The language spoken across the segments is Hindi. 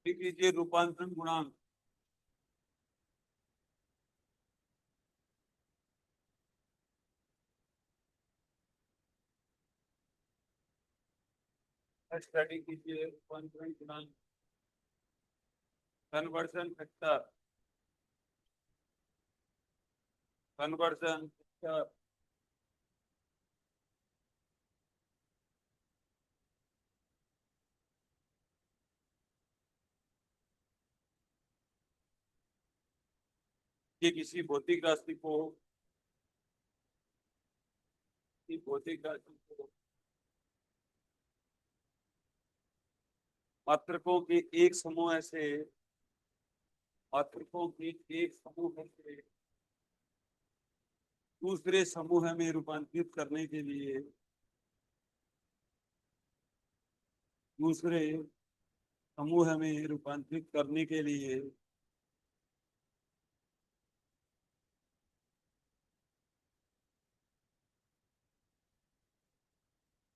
लिख लीजिए रूपांतरण गुणांक। स्टडी कीजिए रूपांतरण गुणांक। Conversion factor. Conversion factor. ये किसी भौतिक राशि को भौतिक राशि को मात्रकों के एक समूह से मात्रकों के एक समूह से दूसरे समूह में रूपांतरित करने के लिए दूसरे समूह में रूपांतरित करने के लिए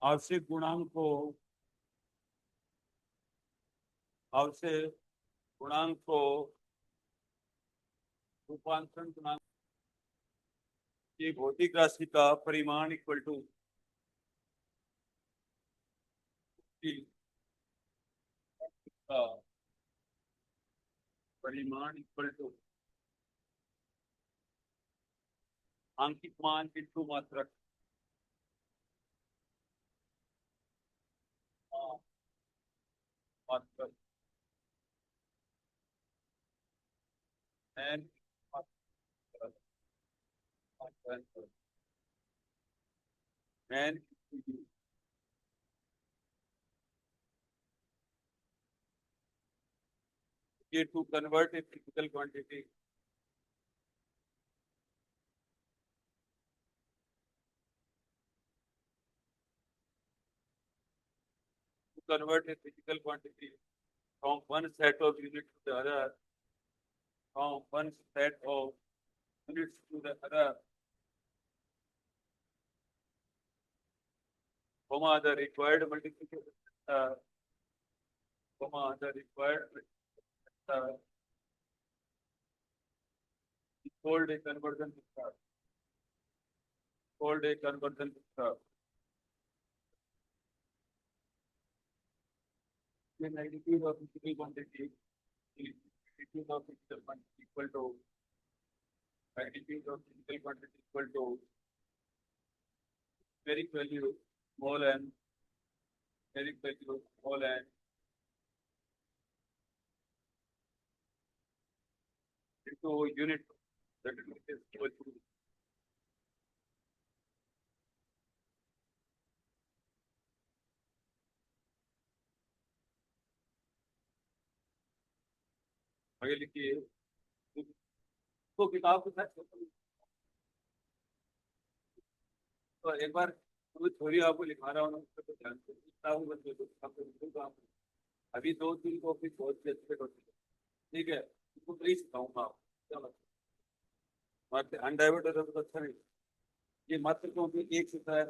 आवश्यक गुणांक को आवश्यक गुणांक को रूपांतरण गुणांक की भौतिक राशि का परिमाण इक्वल टू का परिमाण इक्वल टू आंकिक मान इंटू मात्रक। मात्रक N N to convert a physical quantity from one set of units to the other, from one set of units to the other, the required multiplication, the required is called a conversion vector. Called a conversion vector. The magnitude of physical quantity is magnitude of physical quantity equal to magnitude of physical quantity equal to spheric value small n, spheric value small n into unit that is equal to आगे लिखिए। तो किताब के साथ तो एक बार मैं थोड़ी आपको लिखा रहा हूँ तो ध्यान से किताब बंद कर दो आपको लिखूंगा। अभी दो तीन कॉपी बहुत ही अच्छे होती है। ठीक है इसको प्लीज सिखाऊंगा आप चलो। मात्र अनडाइवर्ट होता तो अच्छा नहीं। ये मात्रकों की एक सतह है।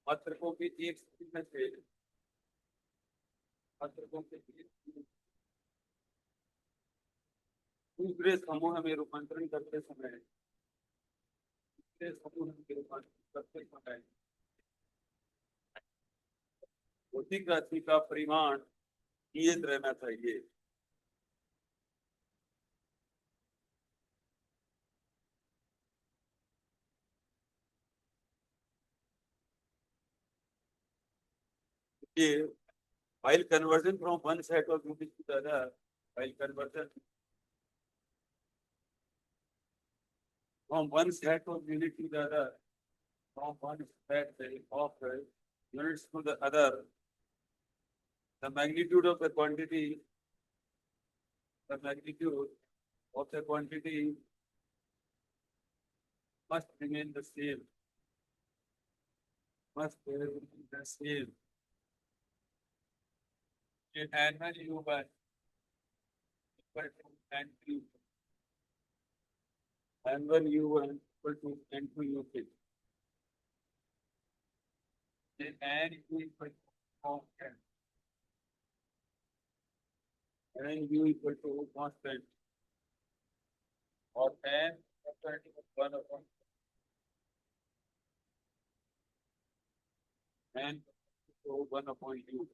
मात्रकों की एक सतह से मात्रकों के दूसरे समूह में रूपांतरण करते समय दूसरे समूह में रूपांतरण करते समय भौतिक राशि का परिमाण नियत रहना चाहिए। ये while conversion from one set of units to the other, while conversion from one set of units to the other, from one set of units to the other, the magnitude of the quantity, the magnitude of the quantity must remain the same. Must remain the same. N1 U1 equal to N2. N1 U1 equal to N2 U2. Then N equal to constant. N U equal to constant और एन वन अपॉन एन तो वन अपॉन यू।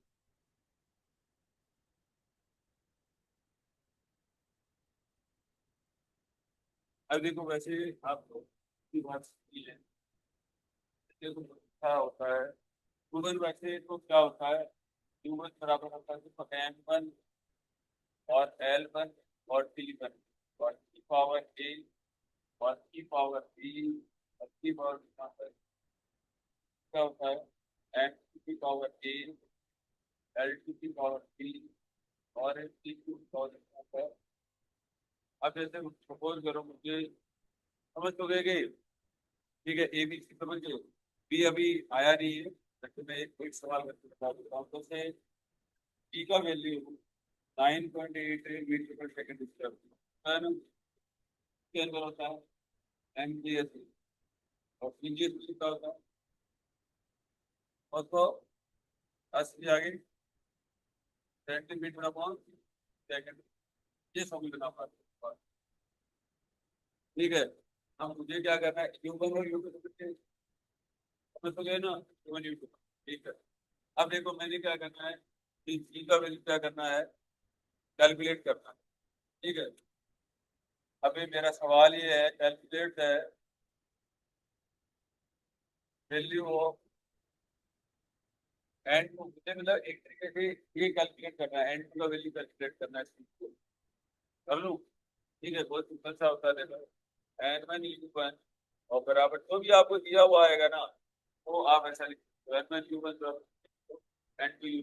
अब देखो वैसे आप की बात सही है, देखो क्या होता है ह्यूमन वैसे तो क्या होता है, ह्यूमन बराबर होता है तो एम वन और एल वन और टी वन और की पावर ए और की पावर बी और की पावर क्या होता है एम की पावर ए एल टू की पावर बी और एल टी की पावर है। अब जैसे सपोज करो मुझे समझ तो गए कि ठीक है ए बी सी समझ गए, बी अभी आया नहीं है, लेकिन मैं एक सवाल करके बता देता हूँ तो से टी का वैल्यू 9.8 मीटर पर सेकंड स्क्वायर है ना, के अंदर होता है एम जी एस और पी जी एस का होता है और तो असली आगे सेंटीमीटर अपॉन सेकंड, ये सॉल्यूशन आप पाते हैं। ठीक है, हम मुझे क्या करना है यू वन और यू टू समझ तो गए ना, यू वन यू टू। ठीक है, अब देखो मैंने क्या करना है कि जी का वैल्यू क्या करना है कैलकुलेट करना है। ठीक है, अभी मेरा सवाल ये है कैलकुलेट है वैल्यू ऑफ एन टू, मुझे मतलब एक तरीके से ये कैलकुलेट करना है एन टू का वैल्यू कैलकुलेट करना है इसको कर लूँ। ठीक है, बहुत सिंपल सा होता है देखो एन वन यू वन और बराबर जो भी आपको दिया हुआ आएगा ना वो आप ऐसा लिखो N one U one N two U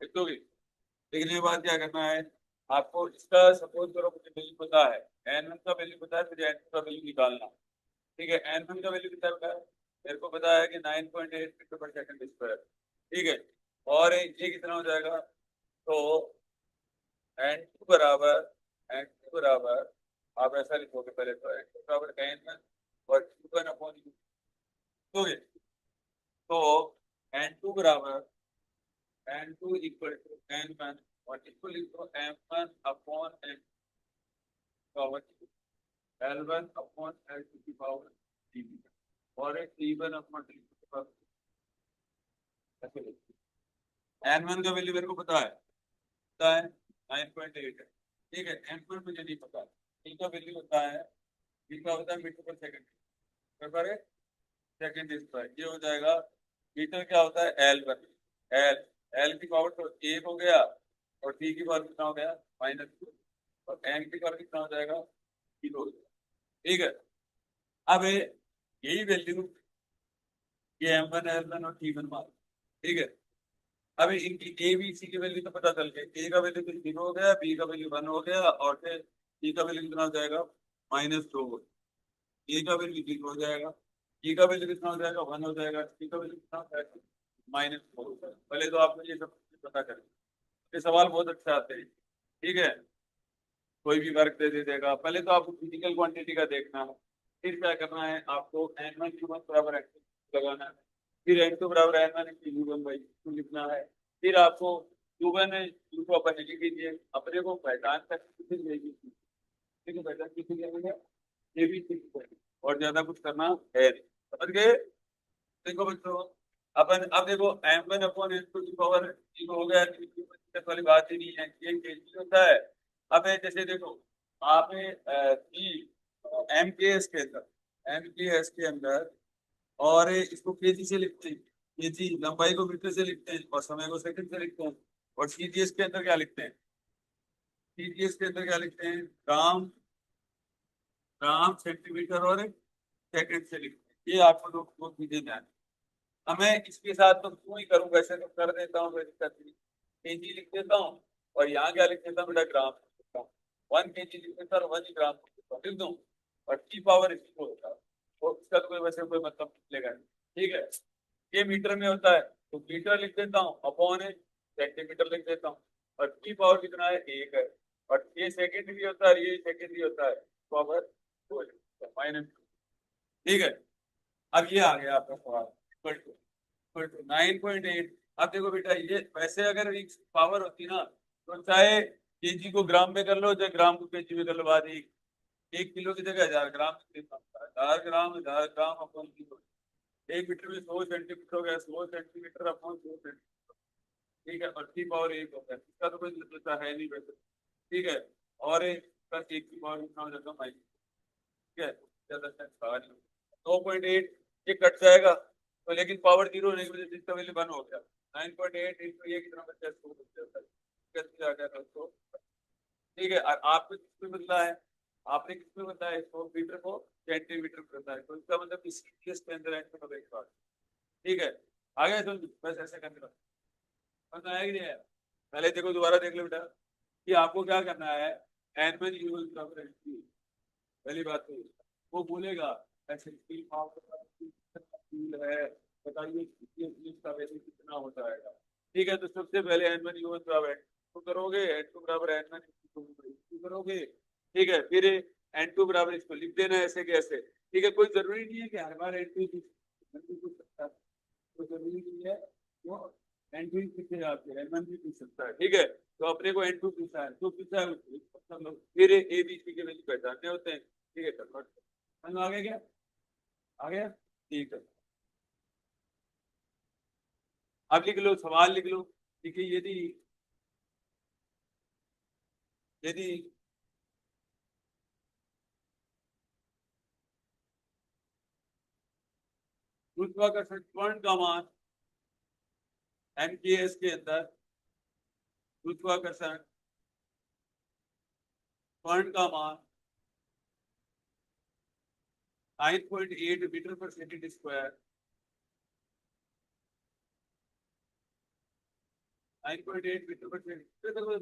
लिखोगे। लिखने के बाद क्या करना है आपको इसका सपोज करो मुझे वैल्यू पता है एन वन का वैल्यू पता है, मुझे एन टू का वैल्यू निकालना। ठीक है, एन वन का वैल्यू कितना पता है, मेरे को पता है कि 9.8 मीटर पर सेकंड स्क्वायर। ठीक है, और ये कितना हो जाएगा तो एन टू बराबर एन टू बराबर आप ऐसा लिखोगे पहले तो एन टू बराबर एन वन और टू वन अपॉन यू लिखोगे तो एन टू बराबर n two equal to n one और equal to m one upon n power l one upon l two की पावर डी और एक t one upon t two की पावर ऐसे लिखो। एन वन का वैल्यू मेरे को पता है 9.8 है। ठीक है, एन वन मुझे नहीं पता, टी का वैल्यू होता है टी का होता है मीटर पर सेकंड बराबर है सेकंड स्क्वायर, ये हो जाएगा मीटर क्या होता है एल वन एल एल की पावर तो एक हो गया और टी की पावर कितना हो गया -2 और एन की पावर कितना हो जाएगा 0 हो जाएगा। ठीक है, अब यही वैल्यू ये एम वन एल वन और टी वन मान। ठीक है, अभी इनकी ए बी सी की वैल्यू तो पता चल गई, ए का वैल्यू तो 0 हो गया, बी का वैल्यू 1 हो गया और फिर सी का वैल्यू कितना हो जाएगा -2, ए का वैल्यू 0 हो जाएगा, ई का वैल्यू कितना हो जाएगा 1 हो जाएगा, सी का वैल्यू कितना हो जाएगा -4 हो जाएगा। पहले तो आपको ये सब पता करें, ये सवाल बहुत अच्छे आते हैं। ठीक है, कोई भी वर्क दे देगा, पहले तो आपको फिजिकल क्वांटिटी का देखना है, फिर क्या करना है आपको एन वन क्यू वन बराबर एन लगाना है, फिर एन टू बराबर N one U one by two लिखना है, फिर आपको यू वन यू को अपन लिख लीजिए, अपने को पहचान तक किसी लेगी, ठीक है पहचान किसी लेंगे ये भी ठीक है और ज्यादा कुछ करना है नहीं। समझ गए, देखो बच्चों अपन अब देखो M one upon N two की पावर जीरो हो गया, दिक्कत वाली बात ही नहीं है, ये केजी होता है। अब जैसे देखो आपने एम के एस के अंदर एम के एस के अंदर और इसको केजी से लिखते हैं, केजी लंबाई को मीटर से लिखते हैं और समय को सेकंड से लिखते हैं, और सीजीएस के अंदर क्या लिखते हैं, सीजीएस के अंदर क्या लिखते हैं ग्राम ग्राम सेंटीमीटर और सेकंड से लिखते हैं। ये आपको दो चीजें ध्यान, अब मैं इसके साथ तो क्यों ही करूँ, वैसे तो कर देता हूँ, कोई दिक्कत नहीं, केजी लिख देता हूँ और यहाँ क्या लिख देता हूँ बेटा ग्राम, 1 kg लिख देता हूँ 1 ग्राम लिख दूँ और टी पावर इसकी होता है, और इसका तो कोई वैसे कोई मतलब निकलेगा नहीं। ठीक है, ये मीटर में होता है तो मीटर लिख देता हूँ अपॉन सेंटीमीटर लिख देता हूँ और टी पावर कितना है 1 है, और ये सेकंड भी होता है ये सेकंड भी होता है पावर 2 -2। ठीक है, अब ये आ गया आपका सवाल इक्वल टू 9.8। अब देखो बेटा ये वैसे अगर पावर होती ना तो चाहे केजी को ग्राम में कर लो, चाहे ग्राम को केजी में कर लो, बात एक किलो की जगह 1000 ग्राम, 1000 ग्राम अपन किलो, 1 मीटर में 100 सेंटीमीटर हो गया, 100 सेंटीमीटर अपन 100 सेंटीमीटर, ठीक है, और 3 पावर 1 हो गया, इसका तो कोई मतलब है नहीं वैसे, ठीक है, और 1 प्लस 1 की पावर कितना हो जाएगा माइनस, ठीक है, ज्यादा 2.8, ये कट जाएगा तो, लेकिन पावर 0 होने की वजह से इसका वैल्यू 1 हो गया, 9.8 इंटू ये कितना बचा, 100 बचा, कैसे आ गया 100, ठीक है, और आपको किसमें बदला है, आपने किसमें बदला है, 100 मीटर को सेंटीमीटर में बदला है, तो इसका मतलब इसी केस के अंदर एंटर का एक बात, ठीक है, आगे समझ, बस ऐसे करना, समझ आया कि नहीं आया, पहले देखो, दोबारा देख लो बेटा, कि आपको क्या करना है, एनुअल यूज बराबर एनपी, पहली बात तो वो बोलेगा ऐसे स्टील है, बताइए इसका वैल्यू कितना हो जाएगा, ठीक है, तो सबसे पहले एनुअल यूज बराबर तो करोगे, एन टू बराबर एन करोगे, ठीक है, फिर एन टू बराबर इसको लिख देना ऐसे कैसे, ठीक है, कोई जरूरी नहीं है कि हर बार एन टू पूछ सकता है, कोई जरूरी नहीं है, वो एन टू पूछे जाते हैं, एन भी पूछ सकता है, ठीक है, तो अपने को एन टू पूछा है, तो पूछा है फिर ए बी सी के वैल्यू पहचानने होते हैं, ठीक है, कन्वर्ट समझ आ गया क्या, आ गया, ठीक है, अब लिख लो, सवाल लिख लो, ठीक है, यदि यदि गुरुत्वाकर्षण त्वरण का मान एमकेएस के अंदर, गुरुत्वाकर्षण त्वरण का मान 9.8 मीटर पर सेकंड स्क्वायर, 9.8 मीटर पर सेकंड,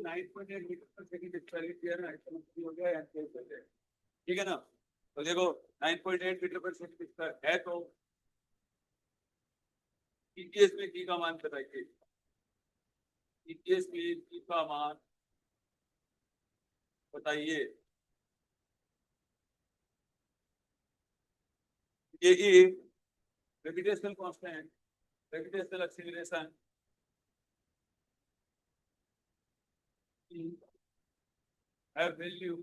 9.8 मीटर पर सेकंड स्क्वायर क्लियर है, हो गया एमकेएस, ठीक है ना, तो देखो 9.8 मीटर पर सेकंड स्क्वायर है, तो ईटीएस में की का मान बताइए, ईटीएस में की का मान बताइए, ये gravitational constant, gravitational acceleration have value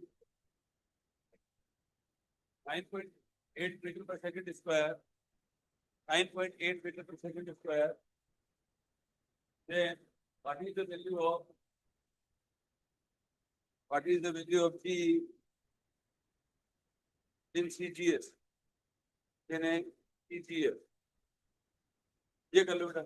9.8 metre पर second square, 9.8 metre per second square, then what is the value of G in CGS, in a CGS, ये कर लो बेटा,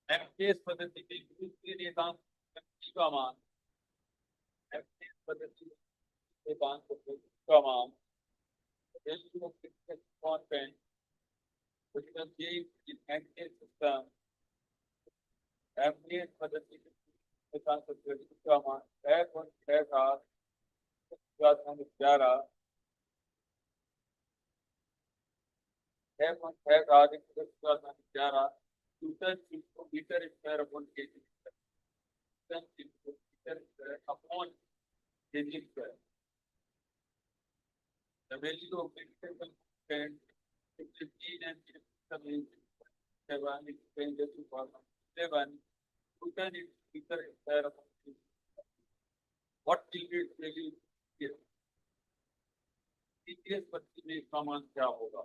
एमकेएस पद्धति के दूसरे नियतांक का मान, एमकेएस पद्धति के नियतांक का मान, value of fixed constant which was changed in MKS system, MKS पद्धति के नियतांक का मान 6.67 11 6.67 11 newton into metre square upon KG square, newton into metre square upon KG square, the value of vegetable and 15 and 7 is changed to form 11 newton into metre square upon KG, what will be its value here, TTS पद्धति में इसका मान क्या होगा,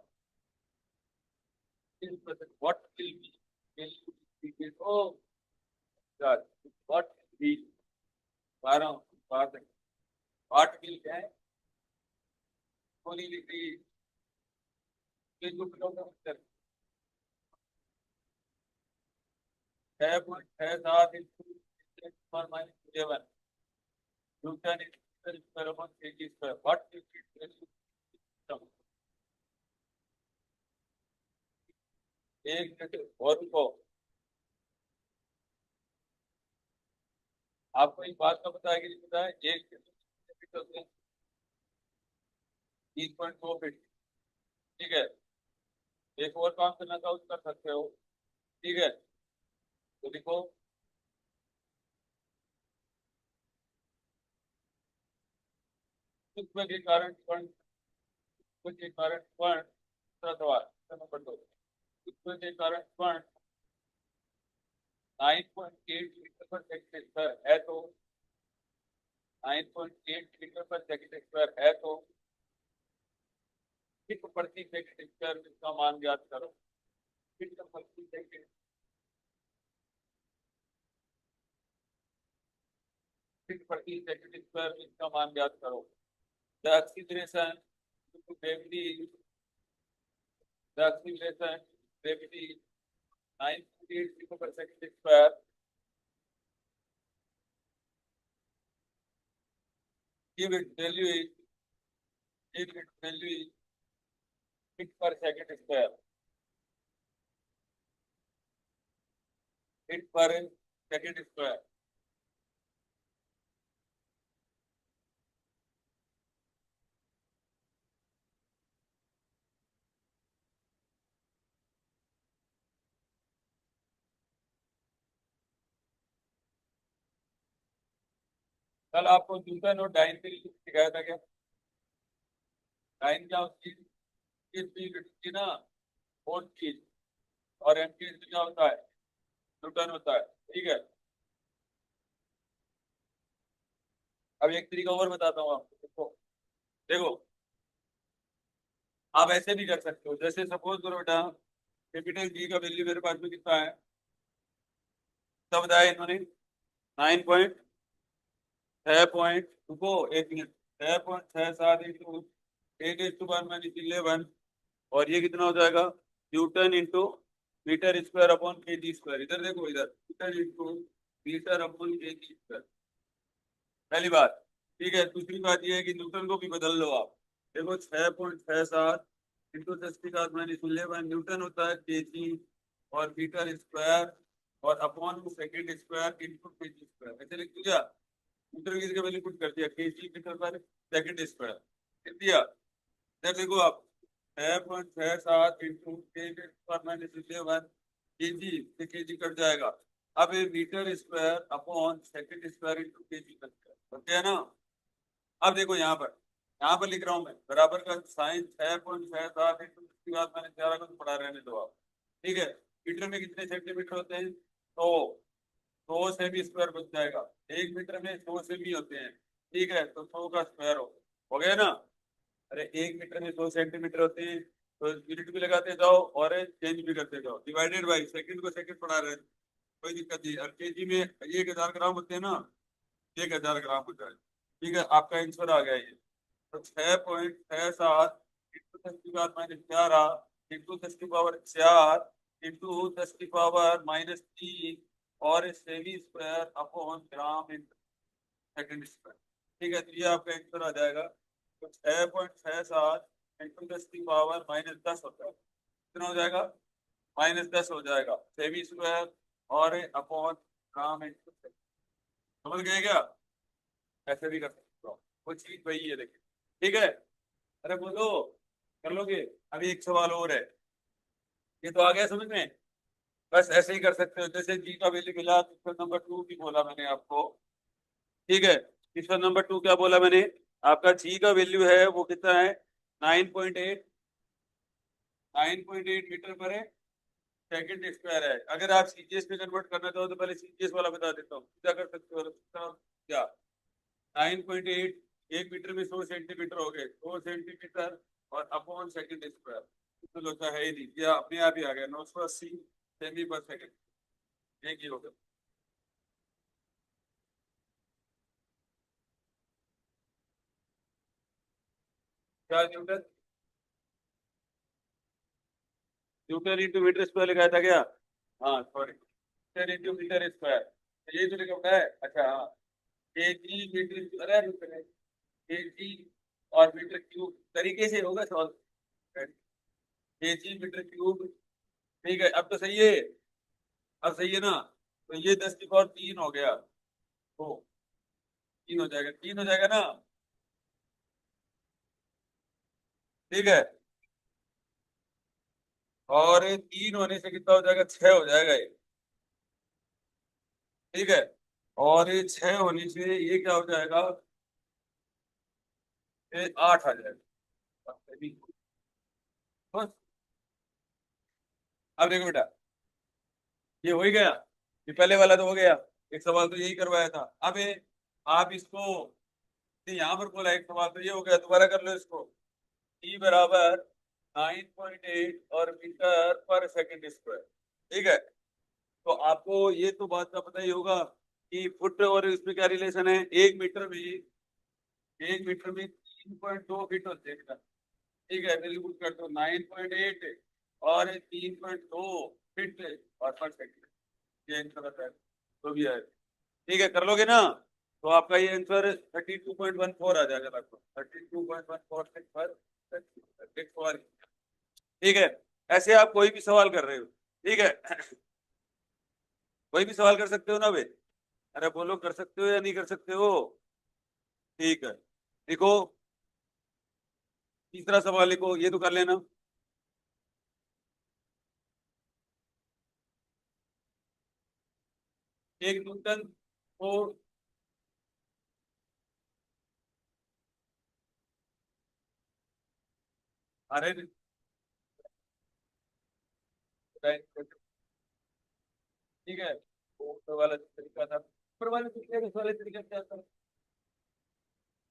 what will be value TTS, oh God, what will be 12 बात है, what will क्या है, होली लिख रही है, जो kilometre 6.67 into 10 minus 11 Newton square upon KG square, what is it value system, एक मीटर और रुको। आपको इस बात का पता है कि नहीं पता है? एक मीटर से 3.2 फीट। ठीक है, एक और काम करना था कर सकते हो। ठीक है, तो लिखो गुरुत्व के कारण कण, गुरुत्व के कारण कण, दूसरा सवाल नंबर 2, गुरुत्व के कारण कण 9.8 मीटर पर सेकंड स्क्वायर है तो 9.8 मीटर पर सेकंड स्क्वायर है तो फीट प्रति सेकंड स्क्वायर इसका मान ज्ञात करो। फीट प्रति सेकंड, फीट प्रति सेकंड स्क्वायर इसका मान ज्ञात करो। The acceleration to gravity, the acceleration gravity 9.8 metre पर second square give its value is, give its value is feet per second square, feet per second square। कल आपको न्यूटन और डाइन के लिए सिखाया था क्या? डाइन क्या होती है? किस चीज की ना, फोर्स चीज, और एम्पियर क्या होता है? न्यूटन होता है। ठीक है, अब एक तरीका और बताता हूँ आपको, देखो देखो, आप ऐसे भी कर सकते हो। जैसे सपोज करो बेटा, कैपिटल जी का वैल्यू मेरे पास में कितना है, तब बताया इन्होंने 9.6 रुको एक मिनट, 6.67 इंटू 10⁻11, और ये कितना हो जाएगा? Newton into metre square upon KG square. इधर देखो, इधर newton into metre upon KG square, पहली बात। ठीक है, दूसरी बात ये है कि न्यूटन को भी बदल लो आप। देखो 6.67 इंटू 10⁻11 न्यूटन होता है केजी, और मीटर स्क्वायर और upon second square into KG square, ऐसे लिख दिया। मीटर की जगह वैल्यू पुट कर दिया, केजी मीटर पर सेकेंड स्क्वायर लिख दिया। इधर देखो आप, 6.67 इंटू 10⁻11 केजी से केजी कट जाएगा। अब ये metre square upon second square into KG cut जाएगा, ओके है ना? अब देखो यहाँ पर लिख रहा हूँ मैं, बराबर का साइन 6.67 इंटू, उसके बाद मैंने 11 को पढ़ा, रहने दो आप। ठीक है, मीटर में कितने सेंटीमीटर होते हैं? तो 100 सेमी स्क्वायर बच जाएगा। एक मीटर में 100 सेमी होते हैं। ठीक है, तो 100 का स्क्वायर हो गया ना? अरे एक मीटर में 100 सेंटीमीटर होते हैं, तो यूनिट भी लगाते जाओ और चेंज भी करते जाओ, डिवाइडेड बाई सेकंड को सेकंड पढ़ा रहे हैं, कोई दिक्कत नहीं। और केजी में 1000 ग्राम होते हैं ना, 1000 ग्राम होता है। ठीक है, आपका आंसर आ गया ये। तो 6.67 इंटू 10⁻11 इंटू 10⁻4 इंटू 10⁻−3 और semi square upon gram into second square. ठीक है, तो ये आपका आंसर आ जाएगा। तो 6.67 इंटू 10⁻−10 होता है, कितना हो जाएगा? -10 हो जाएगा, सेमी स्क्वायर और अपॉन ग्राम इंटू सेकंड। समझ गए क्या? ऐसे भी कर सकते हो, वो चीज वही है, देखिए। ठीक है, अरे बोलो, कर लोगे? अभी एक सवाल और है, ये तो आ गया समझ में। बस ऐसे ही कर सकते हो, जैसे जी का वैल्यू मिला, क्वेश्चन नंबर 2 भी बोला मैंने आपको। ठीक है, क्वेश्चन नंबर 2 क्या बोला मैंने? आपका जी का वैल्यू है वो कितना है? 9.8, 9.8 मीटर पर सेकंड स्क्वायर है। अगर आप सीजीएस में कन्वर्ट करना चाहो तो पहले सीजीएस वाला बता देता हूँ, क्या कर सकते हो क्या? 9.8, एक मीटर में 100 सेंटीमीटर हो गए, 100 सेंटीमीटर और अपॉन सेकंड स्क्वायर, तो होता है ही नहीं, ये अपने आप ही आ गया 980 सेमी पर सेकंड, एक ही हो गया। क्या newton, newton into metre square लिखाया था क्या? हाँ sorry, metre into metre square, तो ये जो लिखा हुआ है, अच्छा हाँ, केजी मीटर, अरे केजी और मीटर क्यूब तरीके से होगा सॉल्व। केजी मीटर क्यूब ठीक है, अब तो सही है, अब सही है ना। तो ये 10 की पावर 3 हो गया, तो 3 हो जाएगा, 3 हो जाएगा ना। ठीक है, और 3 होने से कितना हो जाएगा, 6 हो जाएगा ये। ठीक है, और ये 6 होने से ये क्या हो जाएगा, ये 8 आ जाएगा। बस, अब देखो बेटा, ये हो ही गया, ये पहले वाला तो हो गया, एक सवाल तो यही करवाया था। अब ये आप इसको, ये यहाँ पर बोला एक सवाल तो ये हो गया, दोबारा कर लो इसको। ई बराबर 9.8 और मीटर पर सेकंड स्क्वायर। ठीक है, तो आपको ये तो बात का पता ही होगा कि फुट और इसमें क्या रिलेशन है, 1 मीटर में 3.2 फीट होते हैं। ठीक है, बिल्कुल कर दो 9.8 और 3.2 फीट और पर सेकंड, ये आंसर आता है, तो भी है। ठीक है, कर लोगे ना, तो आपका ये आंसर 32.14 आ जाएगा लगभग, 32.14 पर सवाल। ठीक है, ऐसे आप कोई भी सवाल कर रहे हो, ठीक है, कोई भी सवाल कर सकते हो ना बे, अरे बोलो कर सकते हो या नहीं कर सकते हो। ठीक है, देखो तीसरा सवाल लिखो, ये तो कर लेना। एक न्यूटन को, अरे ठीक है, वो ऊपर वाला जो तरीका था, ऊपर वाले तरीके इस वाले तरीके से आता है,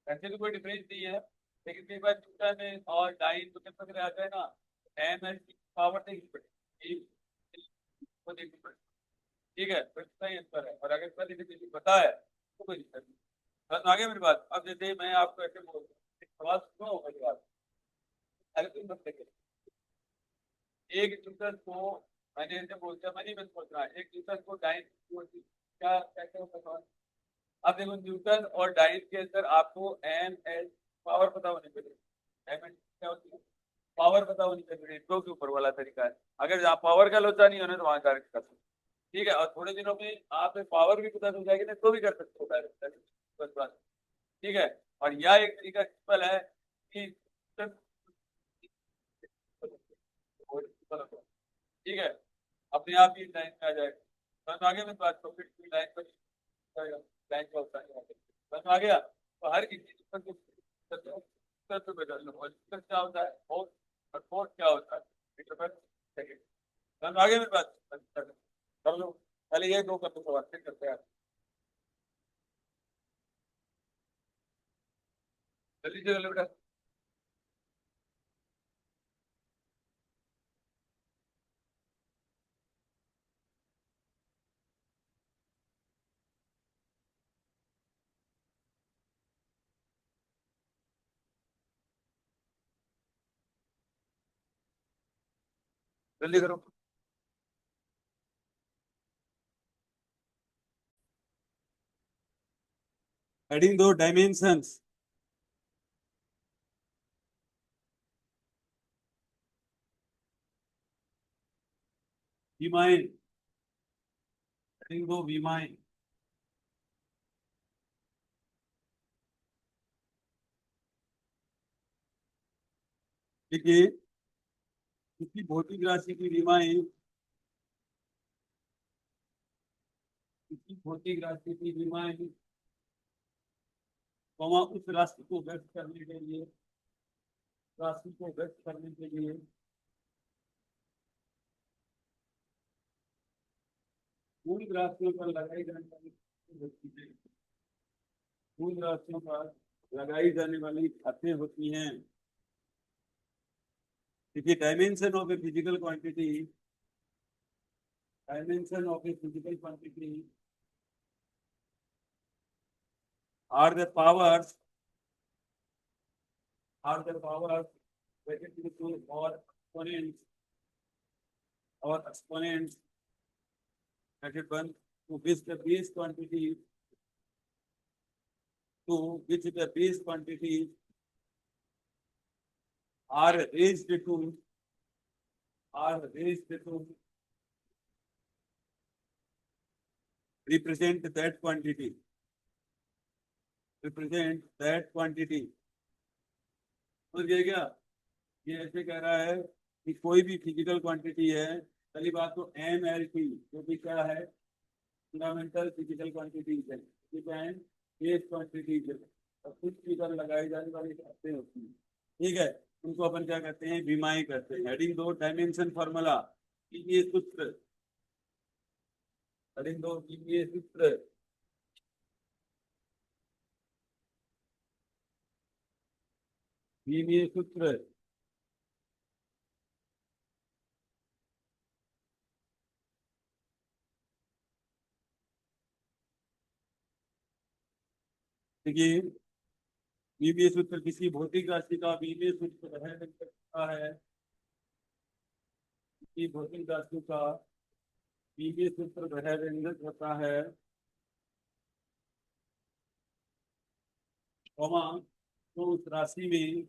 ऐसे तो कोई डिफरेंस नहीं है। लेकिन कई बार न्यूटन और डाइन तो कितना तरह आता है ना, एम एच की पावर देखनी पड़ेगी, वो देखनी पड़ेगी। ठीक है, तो इतना ही अंतर है, और अगर पहले से किसी पता है तो कोई दिक्कत नहीं। बस आगे मेरी बात, अब जैसे मैं आपको ऐसे बोल रहा हूँ, एक सवाल सुनो मेरी बात, अगर तुम बस देखे एक न्यूटन को, मैंने ऐसे बोलता, मैं नहीं बस बोल रहा, एक न्यूटन को डाइन क्या कैसे होता है। अब देखो न्यूटन और डाइन के अंदर आपको एम एच पावर पता होनी चाहिए, एम एच क्या होती है, पावर पता होनी चाहिए, तो के ऊपर वाला तरीका है। अगर आप पावर का लोचा नहीं होना तो वहां डायरेक्ट कर सकते हो। ठीक है, और थोड़े दिनों में आप पावर भी पता चल जाएगी ना, तो भी कर सकते हो डायरेक्ट, बस बात। ठीक है, और यह एक तरीका सिंपल है कि ठीक है, अपने आप ही लाइन में आ जाएगा। बस आगे में बात तो फिर लाइन पर जाएगा, लाइन का होता है। बस आ गया, तो हर किसी उत्तर को उत्तर पे बदल लो, और उत्तर क्या होता है फोर्स, और फोर्स क्या होता है मीटर पर सेकंड। बस आगे में बात कर लो, पहले ये दो कर दो सवाल, फिर करते हैं। जल्दी से जल्दी बेटा, जल्दी करो। एडिंग दो डायमेंशंस, विमाइन, एडिंग दो विमाइन। देखिए, किसी भौतिक राशि की विमाएं, किसी भौतिक राशि की विमाएं, वहाँ उस राशि को व्यक्त करने के लिए, राशि को व्यक्त करने के लिए मूल राशियों पर लगाई जाने वाली, मूल राशियों पर लगाई जाने वाली शर्तें होती हैं। देखिए, dimension of a physical quantity, dimension of a physical quantity are the powers, are the powers और एक्सपोनेंट्स, और exponents bracket 1 to which the base quantity, to which the base quantity are raised to, are raised to represent that quantity, represent that quantity। समझ गए क्या? ये ऐसे कह रहा है कि कोई भी फिजिकल क्वांटिटी है, पहली बात तो MLT जो कि क्या है, फंडामेंटल फिजिकल क्वांटिटीज है, बेस क्वांटिटीज है, और कुछ फिगर लगाई जाने वाली शर्तें होती हैं, ठीक है, उनको अपन क्या कहते हैं, बीमाई करते हैं। हेडिंग 2 डायमेंशन फॉर्मूला, ये सूत्र, हेडिंग 2 ये सूत्र, ये सूत्र, देखिए बीबीए सूत्र किसी भौतिक राशि का बीबीए सूत्र है, किसी भौतिक राशि का बीबीए सूत्र वह व्यंजक होता है, कॉमा, तो उस राशि में,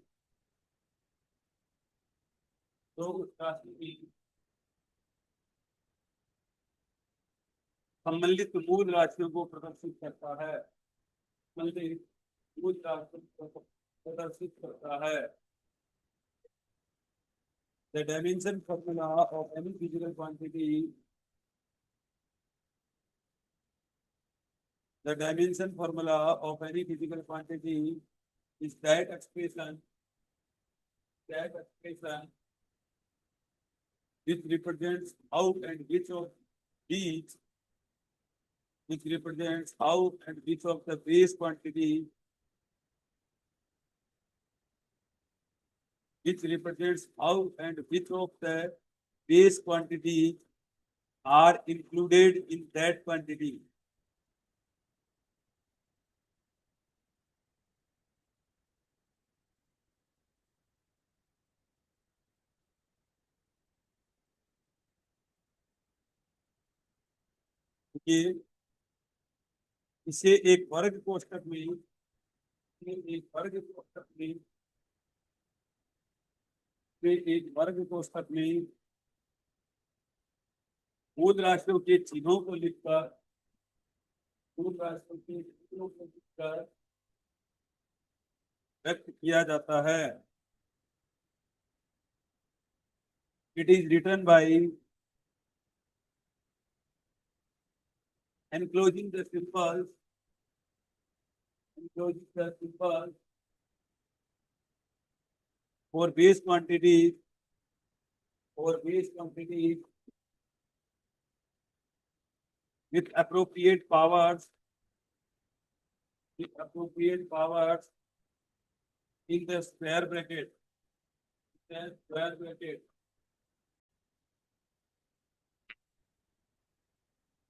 तो उस राशि में सम्मिलित मूल राशियों को प्रदर्शित करता है, सम्मिलित मूल राशियों को प्रदर्शित करता है। The dimension formula of any physical quantity, the dimension formula of any physical quantity is that expression which represents how and which of these, which represents how and which of the base quantity, which represents how and which of the base quantity are included in that quantity। ये इसे एक वर्ग कोष्ठक में, एक वर्ग कोष्ठक में, एक वर्ग कोष्ठक में मूल राशियों के चिन्हों को लिखकर, मूल राशियों के चिन्हों को लिखकर व्यक्त किया जाता है। It is written by enclosing the symbols, enclosing the symbols for base quantities, for base quantities with appropriate powers, with appropriate powers in the square bracket, the square bracket।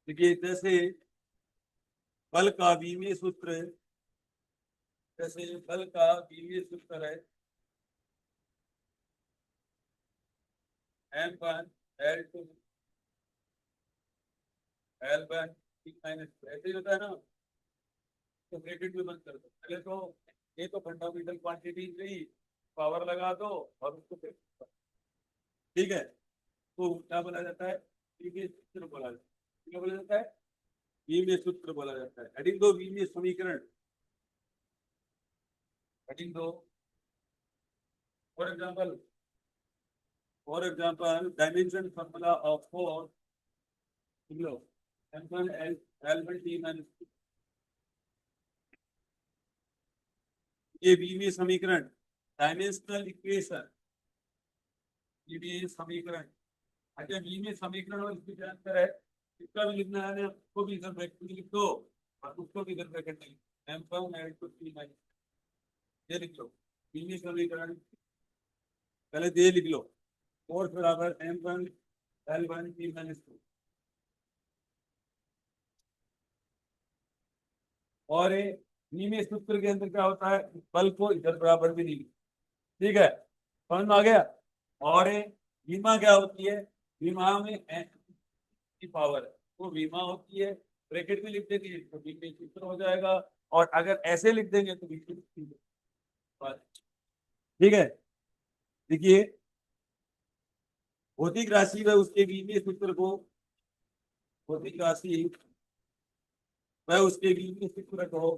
देखिए जैसे बल का विमीय सूत्र है, जैसे बल का विमीय सूत्र है M1 L2 L1 माइनस, ऐसे होता है ना, तो ब्रैकेट में बंद कर दो। पहले तो ये तो फंडामेंटल क्वांटिटी रही, पावर लगा दो और उसको फिर, ठीक है, तो क्या बोला जाता है, विमीय सूत्र बोला जाता है। क्या बोला जाता है? विमीय सूत्र बोला जाता है। हेडिंग 2 विमीय समीकरण, heading 2 for example dimension formula of force, low M1 L1 T minus, ये विमीय समीकरण, डायमेंशनल इक्वेशन, विमीय समीकरण। अच्छा विमीय समीकरण और इसमें क्या अंतर है, इसका भी लिखना है, उसको भी इधर ब्रैकेट में लिख दो और उसको भी इधर ब्रैकेट में लिख दो, M1 L2 T माइनस, ये लिख लो विमीय समीकरण, पहले तो ये लिख लो, फोर्स बराबर M1 L1 T माइनस 2, और विमीय सूत्र के अंदर क्या होता है, बल को इधर बराबर भी नहीं, ठीक है, समझ में आ गया। और विमा क्या होती है, विमा में n की पावर है, वो विमा होती है, ब्रैकेट में लिख देंगे तो विमीय सूत्र हो जाएगा, और अगर ऐसे लिख देंगे तो विमीय सूत्र, ठीक है। देखिए भौतिक राशि व उसके बीजीय सूत्र को, भौतिक राशि व उसके बीजीय सूत्र को,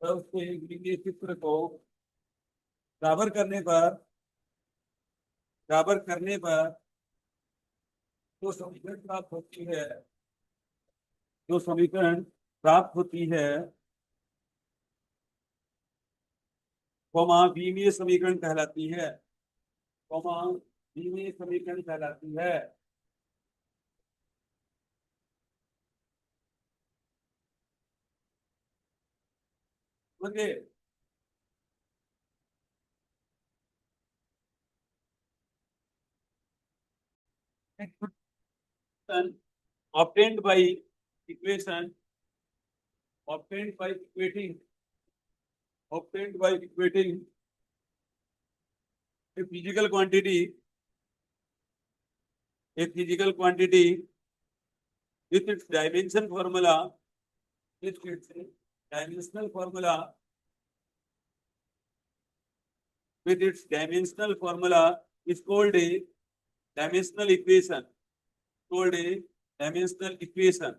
व उसके बीजीय सूत्र को बराबर करने पर, बराबर करने पर जो समीकरण प्राप्त होती है, जो समीकरण प्राप्त होती है, बीमीय समीकरण कहलाती है, बीमीय समीकरण कहलाती है। समझे? obtained by equation, obtained by equating, obtained by equating a physical quantity, a physical quantity with its dimension formula, with its dimensional formula, with its dimensional formula is called a dimensional equation, called a dimensional equation.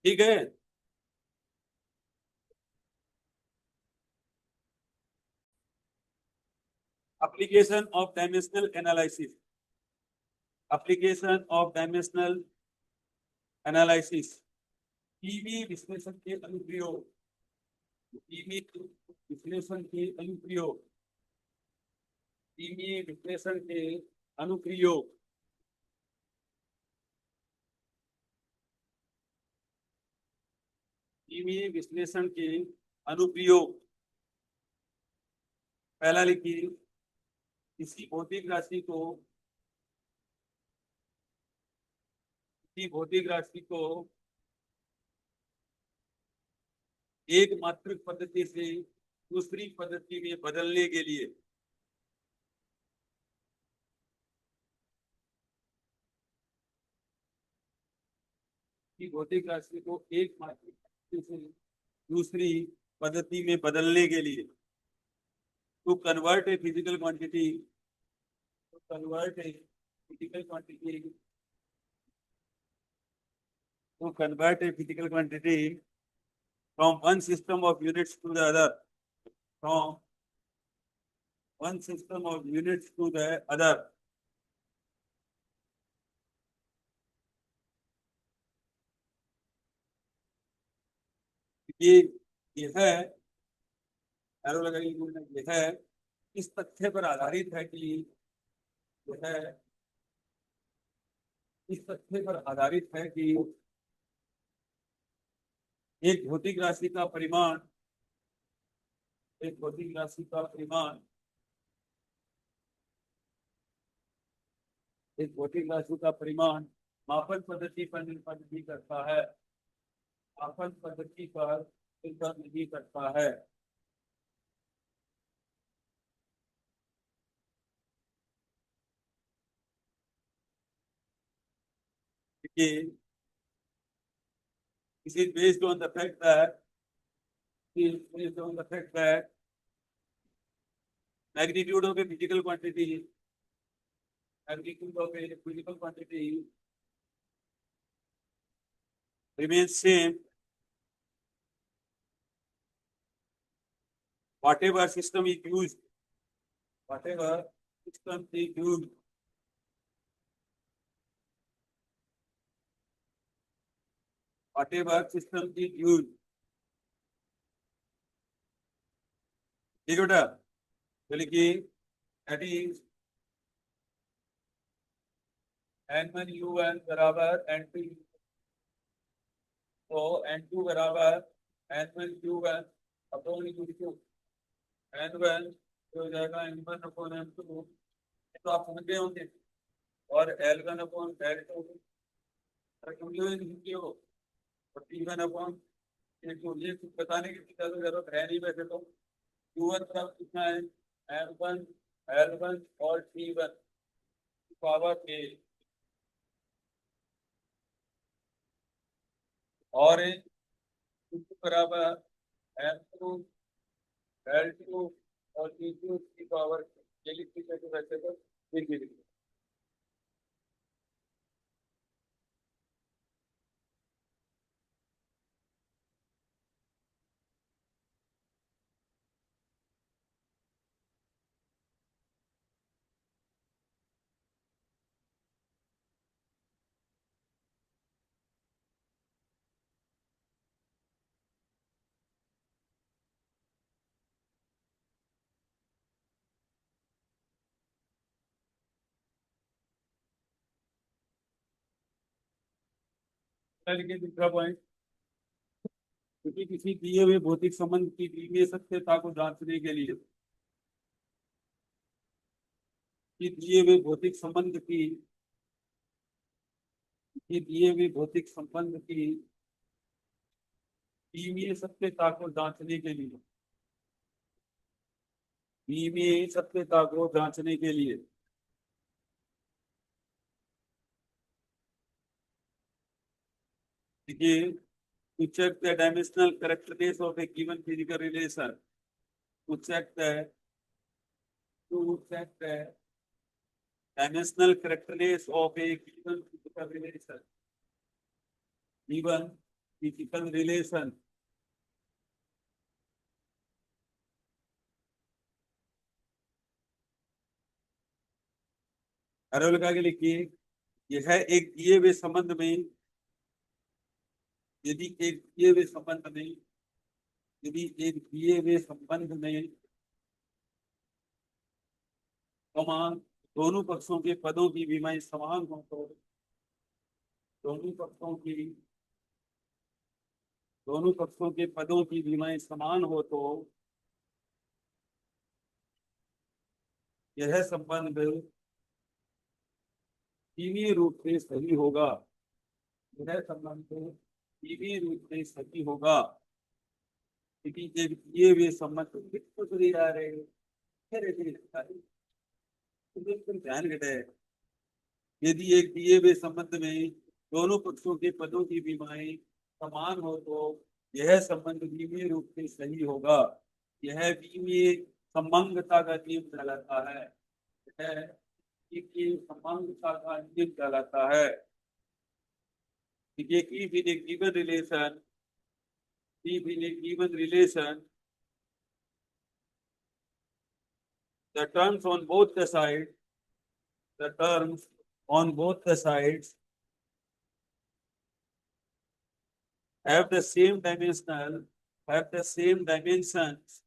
ठीक है? Application of dimensional analysis, application of dimensional analysis, PV विश्लेषण के अनुप्रयोग, पीवी विश्लेषण के अनुप्रयोग, पीवी विश्लेषण के अनुप्रयोग, पीवी विश्लेषण के अनुप्रयोग। पहला लिखिए, किसी भौतिक राशि को, किसी भौतिक राशि को एक मात्रक पद्धति से दूसरी पद्धति में बदलने के लिए, कि भौतिक राशि को एक मात्रक पद्धति से दूसरी पद्धति में बदलने के लिए, to convert a physical quantity, to convert a physical quantity, to convert a physical quantity from one system of units to the other, from one system of units to the other, ये है, एरो लगाइए, ये है, इस तथ्य पर आधारित है कि, यह है, इस तथ्य पर आधारित है कि एक भौतिक राशि का परिमाण, एक भौतिक राशि का परिमाण, एक भौतिक राशि का परिमाण मापन पद्धति पर निर्भर नहीं करता है, मापन पद्धति पर निर्भर नहीं करता है। This is based on the fact that, based on the fact that magnitude of a physical quantity, magnitude of a physical quantity remains same whatever system is used, whatever system is used, whatever system is used. ठीक है बेटा, तो लिखिए, that is n1 u1 बराबर n2, तो n2 बराबर n1 u1 upon u2, n1 हो जाएगा n1 अपॉन n2, तो आप समझ गए होंगे, और l1 अपॉन l2 हो, और t1 अपॉन t2, ये कुछ बताने की जरूरत है नहीं वैसे तो। u1 बराबर कितना है, m1 l1 और t1 पावर के, और बराबर एम टू एल टू और टी टू की पावर, ये लिख दीजिए तो वैसे तो लिख दीजिए। लिखिए दूसरा पॉइंट, क्योंकि किसी दिए हुए भौतिक संबंध की द्वितीय सत्यता को जांचने के लिए, कि दिए हुए भौतिक संबंध की दिए हुए भौतिक संबंध की द्वितीय सत्यता को जांचने के लिए, द्वितीय सत्यता को जांचने के लिए, देखिए, to check the dimensional characteristics of a given physical relation, to check the dimensional characteristics of a given physical relation, given physical relation, अरे लगा के लिखिए, यह एक दिए हुए संबंध में, यदि एक दिए हुए संबंध में, यदि एक दिए हुए संबंध में समान दोनों पक्षों के पदों की विमाएं समान हो तो, दोनों पक्षों की दोनों पक्षों के पदों की विमाएं समान हो तो यह संबंध सीमित रूप से सही होगा, यह संबंध सीमित रूप से सही होगा, क्योंकि एक दिए हुए संबंध बिल्कुल सही आ रहे हैं, बिल्कुल ध्यान घटे, यदि एक दिए हुए संबंध में दोनों पक्षों के पदों की विमाएं समान हो तो यह संबंध बीमीय रूप से सही होगा, यह बीमीय संबंधता का नियम कहलाता है, यह बीमीय संबंधता का नियम कहलाता है। देखिए, if in a given relation, if in a given relation, the terms on both the sides, the terms on both the sides have the same dimensional, have the same dimensions,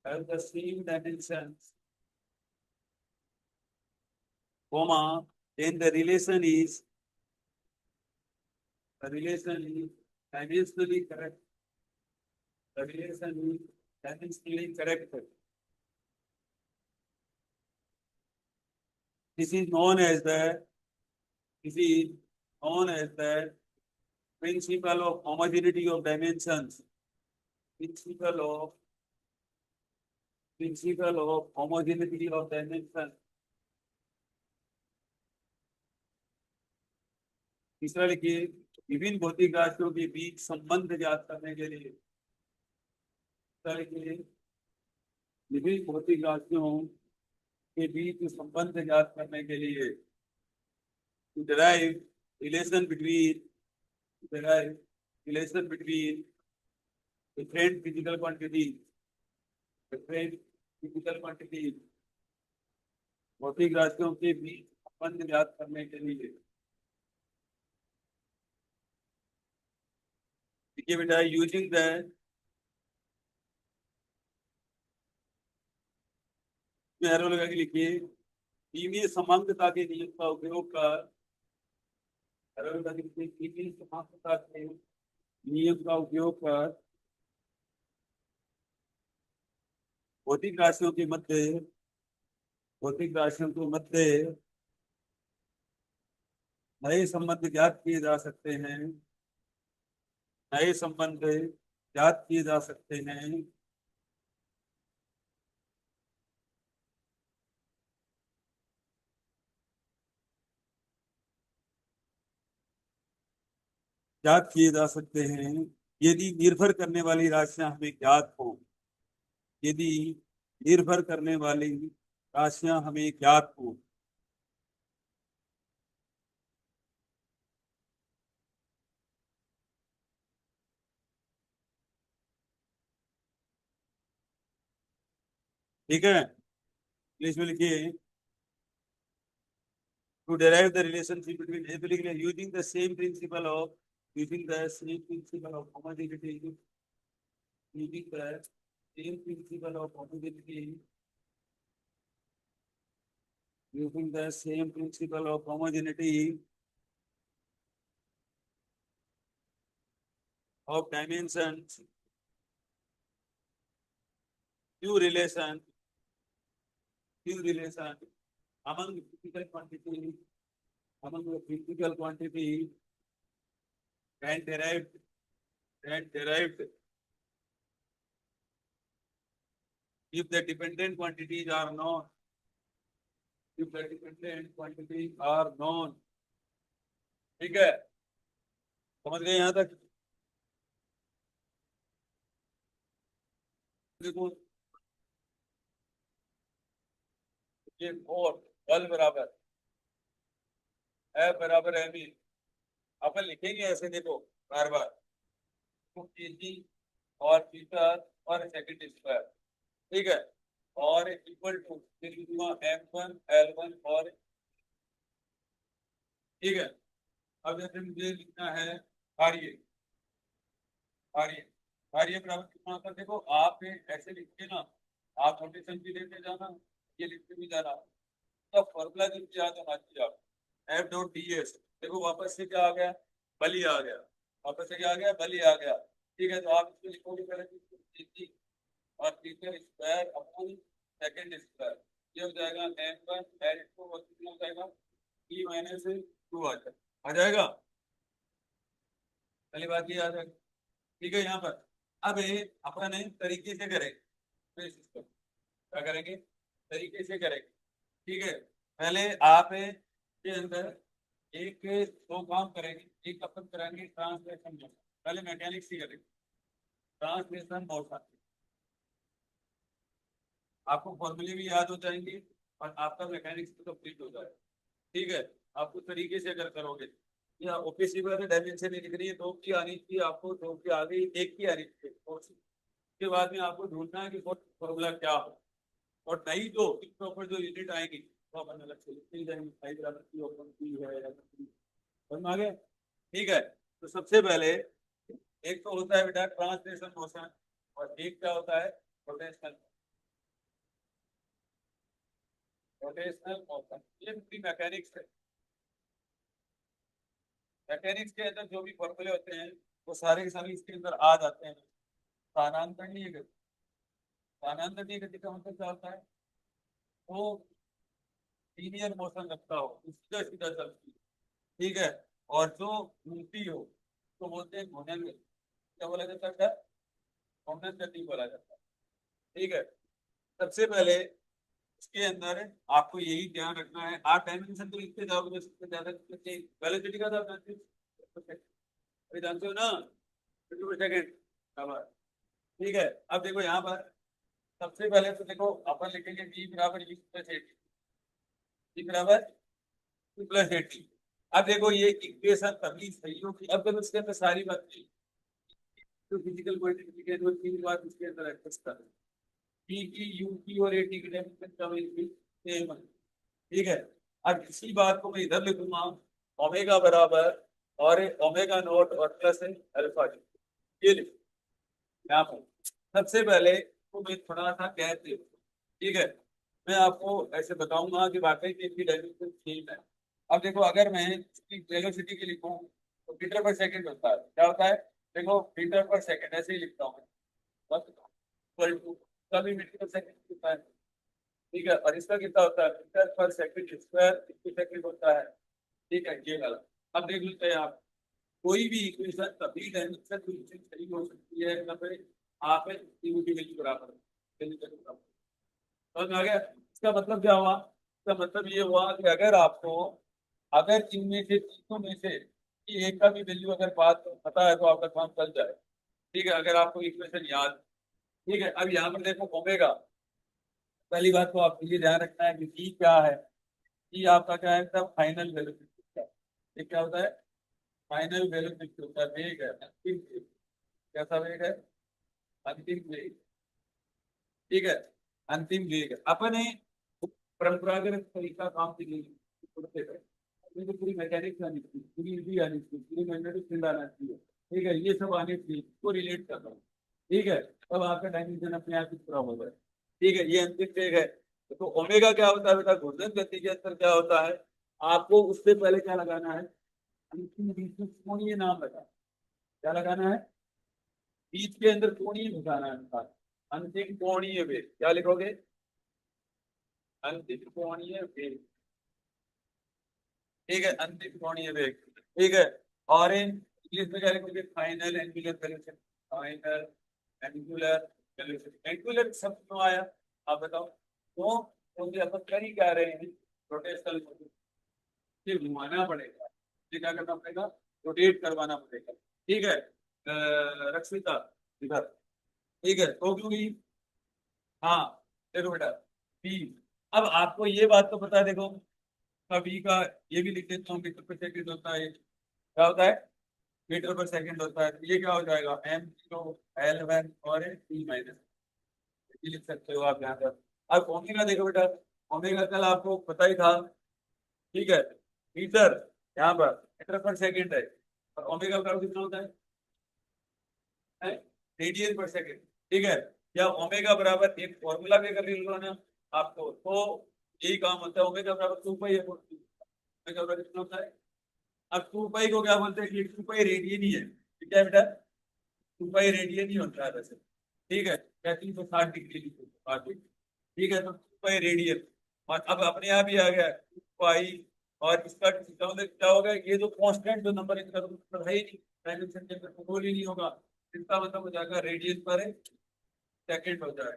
have the same dimensions, comma, then the relation is dimensionally correct. The relation is dimensionally correct. This is known as the, this is known as the principle of homogeneity of dimensions. Principle of homogeneity of dimensions. तीसरा लिखिए, विभिन्न भौतिक राशियों के बीच संबंध ज्ञात करने के लिए, तीसरा लिखिए, विभिन्न भौतिक राशियों के बीच संबंध ज्ञात करने के लिए, to derive relation between, to derive relation between different physical quantities, different physical quantities, भौतिक राशियों के बीच संबंध ज्ञात करने के लिए, देखिए बेटा, यूजिंग द, एरो लगा के लिखिए, बीमीय समांगता के नियम का उपयोग कर, एरो लगा के लिखिए, बीमीय समांगता के नियम का उपयोग कर भौतिक राशियों के मध्य, भौतिक राशियों के मध्य नए संबंध ज्ञात किए जा सकते हैं, नए संबंध ज्ञात किए जा सकते हैं, ज्ञात किए जा सकते हैं, यदि निर्भर करने वाली राशियां हमें ज्ञात हो, यदि निर्भर करने वाली राशियां हमें ज्ञात हो, ठीक है, इंग्लिश में लिखिए, to derive the relationship between ability using the same principle of homogeneity, using the same principle of homogeneity, using the same principle of homogeneity of dimensions, Q relation among physical quantity, among the physical quantity and derived if the dependent quantities are known, if the dependent quantities are known, ठीक है, समझ गए यहां तक? देखो ये और बल बराबर F बराबर एम ई, अपन लिखेंगे ऐसे, देखो बार बार, तो केजी और मीटर और सेकंड स्क्वायर, ठीक है, और इक्वल टू फिर लिखूंगा M1 L1 और, ठीक है। अब जैसे मुझे लिखना है कार्य, कार्य बराबर कितना होता है, देखो आप ऐसे लिख के ना, आप नोटेशन भी लेते जाना, ये लिखते भी जाना, तो फॉर्मूला जब याद होना चाहिए आप, एफ डॉट डी एस, देखो वापस से क्या आ गया, बली आ गया, वापस से क्या आ गया, बली आ गया, ठीक है। तो आप इसको लिखोगे पहले और metre square upon second square, ये हो जाएगा M1 L2 और कितना हो जाएगा T माइनस 2 आ जाएगा, पहली बात ये आ जाएगा, ठीक है। यहाँ पर अब अपन तरीके से करेंगे, तो इस सिस्टम क्या करेंगे, तरीके से करेंगे, ठीक है। पहले आप के अंदर एक दो काम करेंगे, एक अपन करेंगे ट्रांसलेशन मोशन, पहले मैकेनिक्स ही करेंगे, ट्रांसलेशन मोशन, आपको फॉर्मूले भी याद हो जाएंगे और आपका मैकेनिक्स भी कंप्लीट हो जाएगा, ठीक है। आपको तरीके से अगर करोगे, या ओपीसी वाले डायमेंशन नहीं लिख रही है, दो की आनी चाहिए आपको, दो की आ गई, एक की आनी चाहिए, उसके बाद में आपको ढूंढना है कि फॉर्मूला क्या हो, और नहीं तो इसके ऊपर जो यूनिट आएगी वो अपन अलग से लिखते जाएंगे, फाइव बराबर की ओपन की है या समझ आ गया, ठीक है। तो सबसे पहले एक तो होता है बेटा ट्रांसलेशन मोशन, और एक क्या होता है, रोटेशनल मोशन, ये पूरी मैकेनिक्स है। मैकेनिक्स के अंदर जो भी फॉर्मूले होते हैं वो सारे के सारे इसके अंदर आ जाते हैं। स्थानांतरणीय गति, स्थानांतरणीय गति का मतलब क्या होता है, वो लीनियर मोशन रखता हो, सीधा सीधा चलती है, ठीक है, और जो घूमती हो तो बोलते हैं घूर्णन गति, क्या बोला जाता है, घूर्णन गति बोला जाता है, ठीक है। सबसे पहले इसके अंदर आपको यही ध्यान रखना है, आप डायमेंशन तो लिखते जाओगे सबसे ज्यादा वेलोसिटी का था, अभी जानते हो ना, सेकंड, ठीक है। अब देखो यहाँ पर सबसे पहले तो देखो अपन लिखेंगे v बराबर u प्लस एटी, v बराबर u प्लस एटी। अब देखो ये इक्वेशन तभी सही होगी, अब देखो इसके अंदर सारी बात तो फिजिकल क्वांटिटी के जो तीन बात इसके अंदर एडजस्ट कर, p की u की और एटी की डायमेंशन का सेम है, ठीक है। अब इसी बात को मैं इधर लिखूंगा, ओमेगा बराबर और ओमेगा नॉट और प्लस अल्फा, ये लिखो यहाँ पर। सबसे पहले तो मैं थोड़ा सा कह दे, ठीक है, मैं आपको ऐसे बताऊंगा कि वाकई में इसकी डायमेंशन सेम है। अब देखो अगर मैं इसकी वेलोसिटी की लिखूं तो मीटर पर सेकंड होता है, क्या होता है, देखो मीटर पर सेकंड ऐसे ही लिखता हूँ बस, इक्वल टू सभी मीटर पर सेकंड होता है, ठीक है। और इसका कितना होता है, मीटर पर सेकंड स्क्वायर सेकंड होता है, ठीक है, ये वाला। अब देख लेते हैं आप, कोई भी इक्वेशन तभी डायमेंशन सही हो सकती है जब आप की वैल्यू बराबर समझ में आ गया। इसका मतलब क्या हुआ, इसका मतलब ये हुआ कि अगर आपको, अगर इनमें से तीनों में से कि एक का भी वैल्यू अगर बात पता है तो आपका काम चल जाए, ठीक है, अगर आपको इक्वेशन याद, ठीक है। अब यहाँ पर देखो ओमेगा, पहली बात तो आपको ये ध्यान रखना है कि ई क्या है। ई आपका क्या है, फाइनल वेलोसिटी। ये क्या होता है, फाइनल वेलोसिटी होता है, वेग है, अंतिम वेग। कैसा वेग है, अंतिम वेग। ठीक है, अंतिम वेग। अपने परंपरागत तरीका काम की नहीं करते थे। अपने को पूरी मैकेनिक्स आनी चाहिए, पूरी इजी आनी चाहिए, पूरी मैग्नेटिक फील्ड आना चाहिए। ठीक है, ये सब आने चाहिए, इसको रिलेट कर रहा हूँ। ठीक है, तब आपका डायमेंशन अपने आप ही पूरा हो जाए। ठीक है, ये अंतिम वेग है। तो ओमेगा क्या होता है बेटा, घूर्णन गति के अंतर क्या होता है। आपको उससे पहले क्या लगाना है, अंतिम बीच में कोणीय नाम लगा, क्या लगाना है, बीच के अंदर कोणीय घुसाना है। अंतिम कोणीय वेग क्या लिखोगे, अंतिम कोणीय वेग। ठीक है, अंतिम कोणीय वेग। ठीक है, और इन इंग्लिश में क्या लिखोगे, final angular velocity. Final angular velocity. Angular शब्द क्यों आया, आप बताओ क्यों, क्योंकि अपन कर ही क्या रहे हैं, रोटेशनल ये घुमाना पड़ेगा, ये क्या करना पड़ेगा, रोटेट करवाना पड़ेगा। ठीक है, रक्षिता इधर। ठीक है, तो क्योंकि, हाँ देखो बेटा, बी। अब आपको ये बात तो पता है, देखो बी का ये भी लिख देता हूँ, मीटर पर सेकंड होता है, क्या होता है, मीटर पर सेकंड होता है। तो ये क्या हो जाएगा, M0 L1 और T-, ये लिख सकते हो आप यहाँ पर। अब ओमेगा देखो बेटा, ओमेगा कल आपको पता ही था। ठीक है, मीटर यहाँ पर मीटर पर सेकंड है, और ओमेगा का कितना होता है, रेडियन पर सेकंड। ठीक है, या ओमेगा बराबर एक फॉर्मूला भी अगर लिख लो ना आपको, तो यही काम होता है, ओमेगा बराबर 2 पाई है। ओमेगा बराबर कितना होता है, अब 2 पाई को क्या बोलते हैं, 2 पाई रेडियन ही है। ठीक है बेटा, 2 पाई रेडियन ही होता है वैसे। ठीक है, या 360 डिग्री लिखो, 60 डिग्री। ठीक है, तो 2 पाई रेडियन। और अब अपने आप ही आ गया 2 पाई, और इसका मतलब क्या होगा, ये जो कांस्टेंट जो नंबर इसका तो मतलब है ही नहीं, डायमेंशन के अंदर तो गोल ही नहीं होगा। इसका मतलब हो जाएगा रेडियन पर सेकंड हो जाए।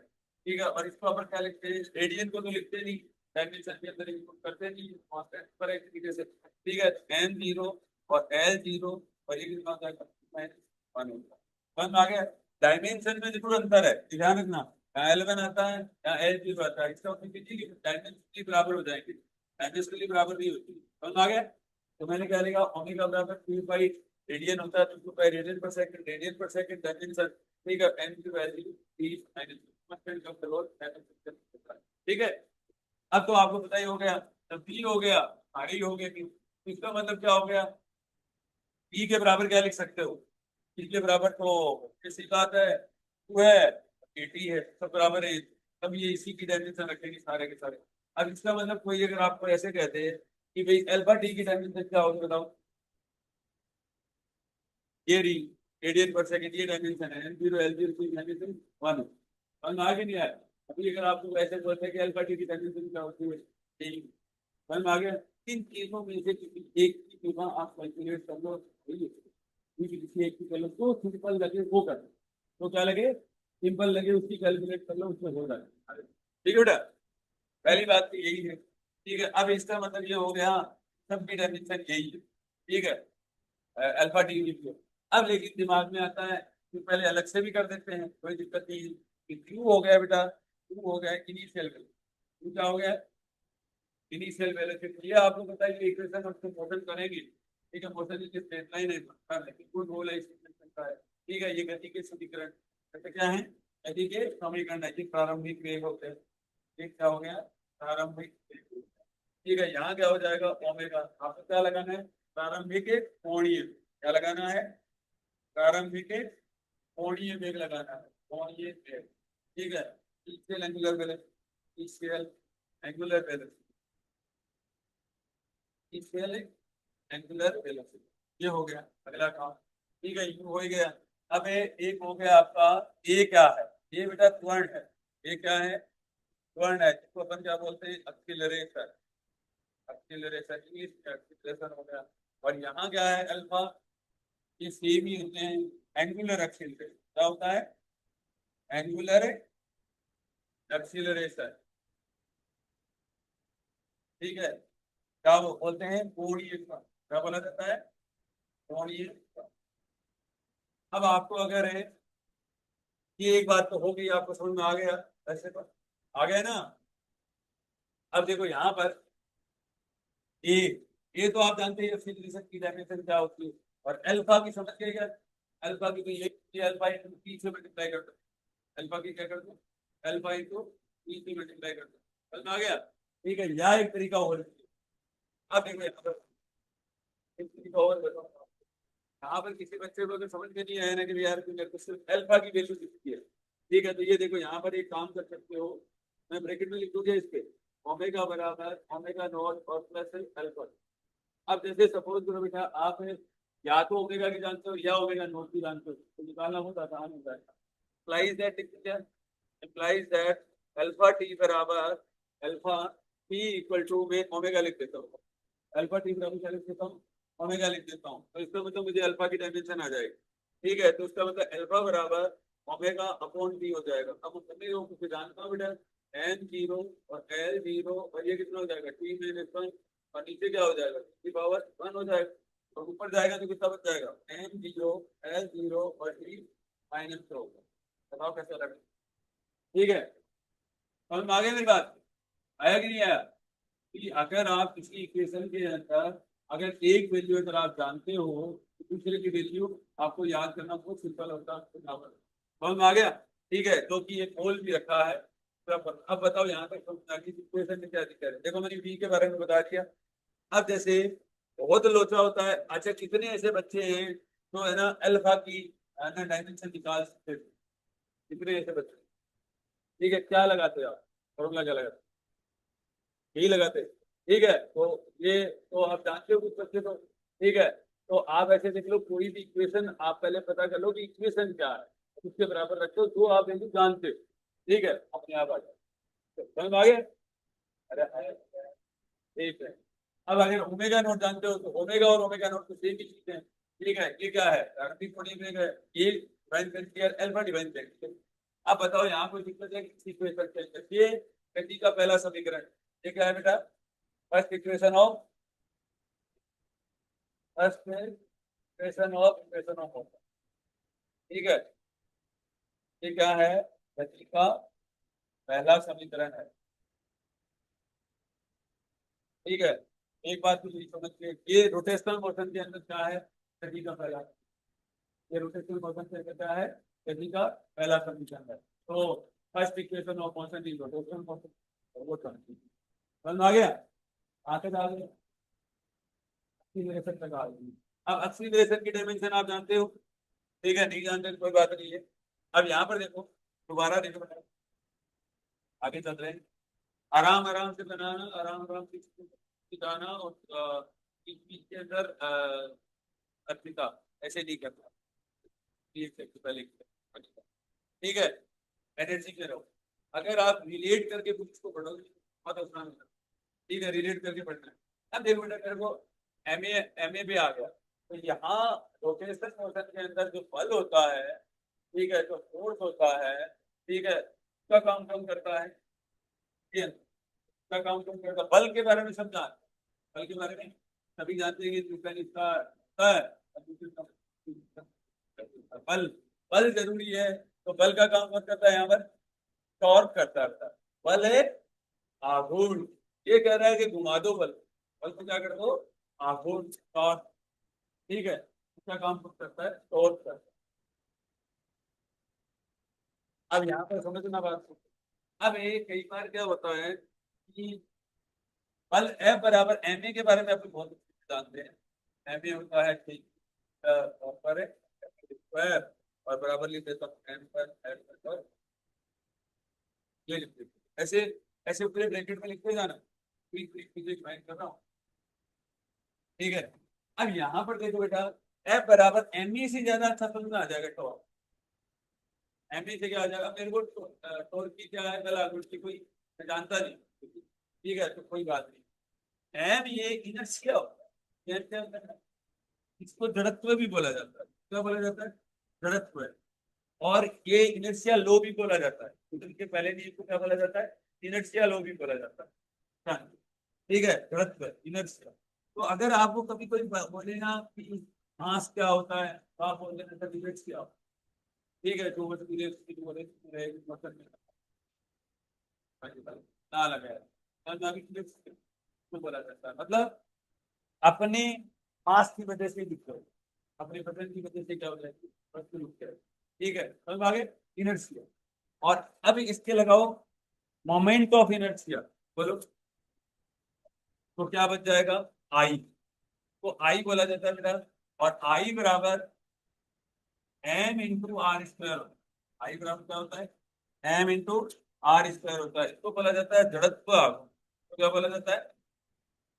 ठीक है, और इसको अपन क्या लिखते हैं, रेडियन को तो लिखते नहीं, डायमेंशन के अंदर इनको करते नहीं, कांस्टेंट पर एक तरीके से। ठीक है, M0 और L0, और ये कितना होता है, -1 होता है। 1 आ गया। डायमेंशन में जरूर अंतर है, ध्यान रखना, यहाँ L1 आता है, यहाँ L0 आता है, इसका मतलब कि डायमेंशनली बराबर हो जाएंगे, डायमेंशनली बराबर नहीं होती। समझ आ गया, तो मैंने क्या लिखा, ओमेगा बराबर 2 पाई रेडियन होता है, तो 2 पाई रेडियन पर सेकंड, रेडियन पर सेकंड डायमेंशन। ठीक है, एन की वैल्यू 30 - ठीक है। अब तो आपको पता ही हो गया, जब बी हो गया, आगे हो गया, तो इसका मतलब क्या हो गया, ई के बराबर क्या लिख सकते हो, ई के बराबर तो सीधा आता है, टू है, 80 है, सब बराबर है। अब ये इसी की डायमेंशन रखेंगे सारे के सारे। अब इसका मतलब कोई अगर आपको ऐसे कहते हैं कि भाई अल्फा डी की डायमेंशन क्या होगी, बताओ, ये री रेडियन पर सेकंड, ये डायमेंशन है, M0 L0 की डायमेंशन 1 है। समझ में आ गया नहीं आया, अभी अगर आपको ऐसे बोलते हैं कि अल्फा टी की डायमेंशन क्या होती है, ठीक, समझ में आ गया। इन चीजों में से किसी एक की सीमा आप कैलकुलेट कर लो, ठीक है, किसी एक की कर लो, तो सिंपल लगे वो कर लो, तो क्या लगे, सिंपल लगे उसकी कैलकुलेट कर लो, उसमें हो जाए। ठीक है बेटा, पहली बात तो यही है। ठीक है, अब इसका मतलब ये हो गया, सबकी डायमेंशन यही है। ठीक है, अल्फा टी की। अब लेकिन दिमाग में आता है कि पहले अलग से भी कर देते हैं, कोई दिक्कत नहीं है। कि क्यू हो गया बेटा, क्यू हो गया इनिशियल वेलोसिटी। क्यू क्या हो गया, इनिशियल वेलोसिटी। ये आपको पता है कि इक्वेशन उसको मोशन करेंगे। ठीक है, मोशन की स्ट्रेट लाइन है, लेकिन कोई गोल है इस इक्वेशन का है। ठीक है, ये गति के समीकरण, तो क्या है, गति के समीकरण है, ये प्रारंभिक वेग होते हैं। ये क्या हो गया, प्रारंभिक वेग। ठीक है, यहाँ क्या हो जाएगा, ओमेगा। आपको क्या लगाना है, प्रारंभिक कोणीय, क्या लगाना है, प्रारंभिक कोणीय वेग लगाना है, कोणीय वेग। ठीक है, equal angular velocity, equal angular velocity, equal angular velocity, ये हो गया अगला काम। ठीक है, ये हो ही गया। अब एक हो गया आपका, ये क्या है, ये बेटा त्वरण है। ये क्या है, त्वरण है, जिसको अपन क्या बोलते हैं, एक्सीलरेशन। एक्सीलरेशन इंग्लिश में एक्सीलरेशन हो गया। और यहाँ क्या है, अल्फा, ये सेम ही होते हैं, एंगुलर एक्सीलरेशन। क्या होता है, एंगुलर एक्सीलरेशन। ठीक है, क्या वो बोलते हैं, कोणीय त्वरण, क्या बोला जाता है, कोणीय त्वरण। अब आपको अगर है ये एक बात तो हो गई, आपको समझ में आ गया? ऐसे तो आ गया ना। अब देखो यहाँ पर ए, ए तो आप जानते हैं फिजिक्स की डायमेंशन क्या होती है, और अल्फा की समझ गए क्या? अल्फा की तो ये अल्फा इंटू पी से मल्टीप्लाई कर दो, अल्फा की क्या कर दो, अल्फा इंटू पी से मल्टीप्लाई कर दो, समझ में आ गया? ठीक है, यह एक तरीका और है। अब देखो यहाँ पर एक तरीका और बताओ। यहाँ पर किसी बच्चे को अगर समझ में नहीं आया ना कि यार मेरे को सिर्फ अल्फा की वैल्यू दिखती है, ठीक है, तो ये देखो यहाँ पर एक काम कर सकते हो, मैं ब्रैकेट में लिख दूंगा इस पे, ओमेगा बराबर ओमेगा नॉट और प्लस अल्फा। अब जैसे सपोज करो बेटा आप या तो ओमेगा की जानते हो या ओमेगा नॉट की जानते हो, तो निकालना बहुत आसान होता है। implies that क्या implies that अल्फा टी बराबर अल्फा टी इक्वल टू, में ओमेगा लिख देता हूँ, अल्फा टी बराबर क्या लिख देता हूँ, ओमेगा लिख देता हूँ, तो इसका मतलब मुझे अल्फा की डायमेंशन आ जाएगी। ठीक है, तो उसका मतलब अल्फा बराबर ओमेगा अपॉन टी हो जाएगा। अब मैं कुछ जानता हूँ बेटा, एन जीरो और एल जीरो, और ये कितना हो जाएगा, टी माइनस वन, और नीचे क्या हो जाएगा, टी पावर वन हो जाएगा, और ऊपर जाएगा तो कितना बच जाएगा, एन जीरो एल जीरो और टी माइनस टू होगा। बताओ कैसा लगा? ठीक है, समझ में आ गया मेरी बात? आया कि नहीं आया? कि अगर आप किसी इक्वेशन के अंदर अगर एक वैल्यू अगर आप जानते हो तो दूसरे की वैल्यू आपको याद करना बहुत सिंपल होता है। समझ में आ गया? ठीक है, तो कि ये पोल भी रखा है। तो अब बताओ यहाँ तक समझना कि इक्वेशन में क्या दिक्कत है। देखो मैंने v के बारे में बता दिया। अब जैसे बहुत लोचा होता है, अच्छा कितने ऐसे बच्चे हैं तो है ना अल्फा की है ना डायमेंशन निकाल सकते थे? कितने ऐसे बच्चे? ठीक है, क्या लगाते हो आप, फॉर्मूला क्या लगाते? यही लगाते हैं। ठीक है, तो ये तो आप जानते हो कुछ बच्चे तो। ठीक है, तो आप ऐसे देख लो, कोई भी इक्वेशन आप पहले पता कर लो कि इक्वेशन क्या है, उसके बराबर रखो जो आप वैल्यू जानते हो। ठीक है, अपने आप आ जाए। तो समझ में आ गया? अरे है। ठीक है, अब अगर ओमेगा नोट जानते हो तो ओमेगा और ओमेगा नोट तो सेम ही चीजें हैं। ठीक है, ये क्या है, ये डिवाइन करके अल्फा डिवाइन करके। अब बताओ यहाँ कोई दिक्कत है किसी इक्वेशन के अंदर? ये गति का पहला समीकरण, ये क्या है बेटा, first equation of first equation of equation of motion. ठीक है, ये क्या है, गति का पहला समीकरण है। ठीक है, एक बात तो यही समझिए, ये रोटेशनल मोशन के अंदर क्या है, गति का पहला, ये रोटेशनल मोशन के अंदर क्या है, गति का पहला समीकरण है। तो first equation of motion is rotational motion, वो समझ में आ गया? आगे आ गया, एक्सीलरेशन तक आ गई। अब एक्सीलरेशन की डायमेंशन आप जानते हो? ठीक है, नहीं जानते तो कोई बात नहीं है। अब यहाँ पर देखो, दोबारा देखो बेटा, आगे चल रहे हैं, आराम आराम से बनाना, आराम आराम से सिखाना, और इस चीज के अंदर अर्पिता ऐसे नहीं करना। पहले ठीक है, एनर्जी में रहो। अगर आप रिलेट करके कुछ इसको पढ़ोगे बहुत आसान होगा। ठीक है, रिलेट करके पढ़ना है। अब देखो बेटा, मेरे को एम ए पे आ गया, तो यहाँ रोटेशन मोशन के अंदर जो बल होता है, ठीक है, जो फोर्स होता है, ठीक है, उसका काम कौन करता है, ये उसका काम कौन करता है, बल के बारे में समझा, बल के बारे में सभी जानते हैं कि दूसरा इसका होता है, और दूसरे का बल, बल जरूरी है। तो बल का काम कौन करता है यहाँ पर, टॉर्क करता है। बल है आघूर्ण, ये कह रहा है कि घुमा दो बल, बल को क्या कर दो, आघूर्ण टॉर्क। ठीक है, इसका काम कौन करता है, टॉर्क करता है। अब यहाँ पर समझना बात को। अब ये कई बार क्या होता है कि बल F बराबर एम ए के बारे में आप लोग बहुत अच्छे से जानते हैं। एम ए होता है ठीक पर स्क्वायर, और बराबर लिख देता हूँ एम पर एल पर, ये लिख देते हैं। ऐसे ऐसे पूरे ब्रैकेट में लिखते जाना, ज्वाइन कर रहा हूँ। ठीक है, अब यहाँ पर देखो बेटा, F बराबर एम ए से ज्यादा अच्छा समझ में आ जाएगा टॉर्क। एम ए से क्या आ जाएगा, मेरे को टॉर्क की क्या है, कल आगुड़ की कोई मैं जानता नहीं। ठीक है, तो कोई बात नहीं। एम ये इनर्शिया होता है, क्या होता है? इसको जड़त्व भी बोला जाता है। क्या बोला जाता है, जड़त्व है। और ये इनर्शिया लो भी बोला जाता है, तो इसके पहले भी इसको क्या बोला जाता है, इनर्शिया लो भी बोला जाता है। हाँ, ठीक है, जड़त्व इनर्शिया। तो अगर आपको कभी कोई बोले ना कि मास क्या होता है, तो आप बोल देना सर इफेक्ट्स क्या होता है। ठीक है, जो मतलब ना लगाया तो बोला जाता है, मतलब अपने मास की वजह से दिख रहा है, अपने वजन की वजह से क्या हो जाएगी, वस्तु रुक जाएगी। ठीक है, समझ में आगे, इनर्शिया। और अब इसके लगाओ मोमेंट ऑफ इनर्शिया, बोलो तो क्या बच जाएगा, आई, तो आई बोला जाता है बेटा। और आई बराबर एम इंटू आर स्क्वायर, आई बराबर क्या होता है, एम इंटू आर स्क्वायर होता है। इसको बोला जाता है जड़त्व आघूर्ण, तो क्या बोला जाता है,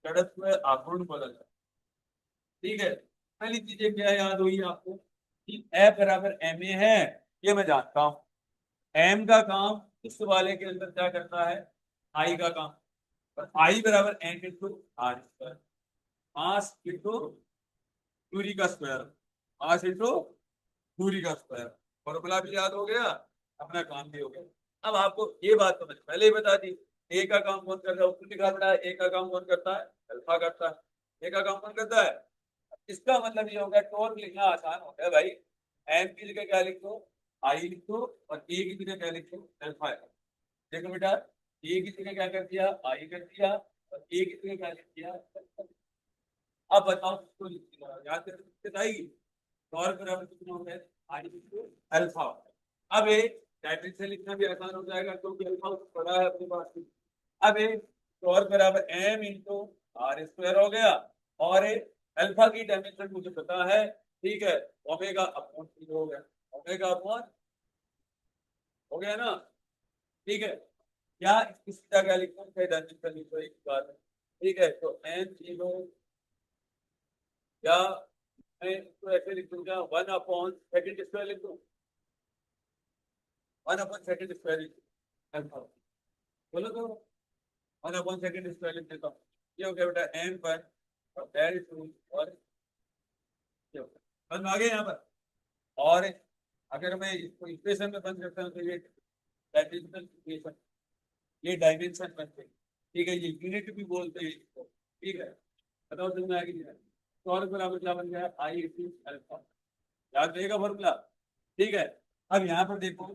जड़त्व आघूर्ण बोला जाता है। ठीक है, पहली चीजें क्या याद हुई आपको कि F बराबर एम ए है, ये मैं जानता हूं। एम का काम इस वाले के अंदर क्या करता है, आई का काम, और आई बराबर M into R square, mass इंटू दूरी का स्क्वायर, मास इंटू दूरी का स्क्वायर। फॉर्मूला भी याद हो गया, अपना काम भी हो गया। अब आपको ये बात तो मैंने पहले ही बता दी, ए का काम कौन करता है, ऊपर लिखा पड़ा है, ए का काम कौन करता है, अल्फा करता है। ए का काम कौन करता है, इसका मतलब ये हो गया, टॉर्क लिखना आसान हो गया भाई। एम की जगह क्या लिख दो, आई लिख दो, और ए की जगह क्या लिख दो, अल्फा। देखो बेटा, ए की जगह क्या कर दिया, आई कर दिया, और ए की जगह क्या लिख दिया। अब बताओ किसको लिख दिया, याद करके आएगी। टॉर्क बराबर कितना हो गया, आई इंटू अल्फा। अब ये डायरेक्ट से लिखना भी आसान हो जाएगा क्योंकि अल्फा बड़ा है अपने पास में। अब ये टॉर्क बराबर एम इंटू आर स्क्वायर हो गया, और अल्फा की डायमेंशन मुझे पता है, ठीक है, ओमेगा अपॉन टी हो गया, ओमेगा अपॉन हो गया ना। ठीक है, या इस क्या लिखना है, डायमेंशन लिखो एक बार में। ठीक है, तो एम जीरो, या मैं इसको ऐसे लिख दूंगा, वन अपॉन सेकंड स्क्वायर लिख दूं, one upon second square alpha, बोलो तो वन अपॉन सेकंड स्क्वायर लिख देता हूँ। ये हो गया बेटा एम पर, और दैट इज टू, और ये हो गया, बस आगे यहाँ पर। और अगर मैं इसको इक्वेशन में बंद करता हूँ तो ये डायमेंशनल इक्वेशन, ये डायमेंशन बनते हैं। ठीक है, ये यूनिट भी बोलते हैं इसको। ठीक है, बताओ तुम्हें आगे क्या है, तो और बराबर क्या बन गया, आई इंटू अल्फा, याद रहेगा फॉर्मूला। ठीक है, अब यहाँ पर देखो,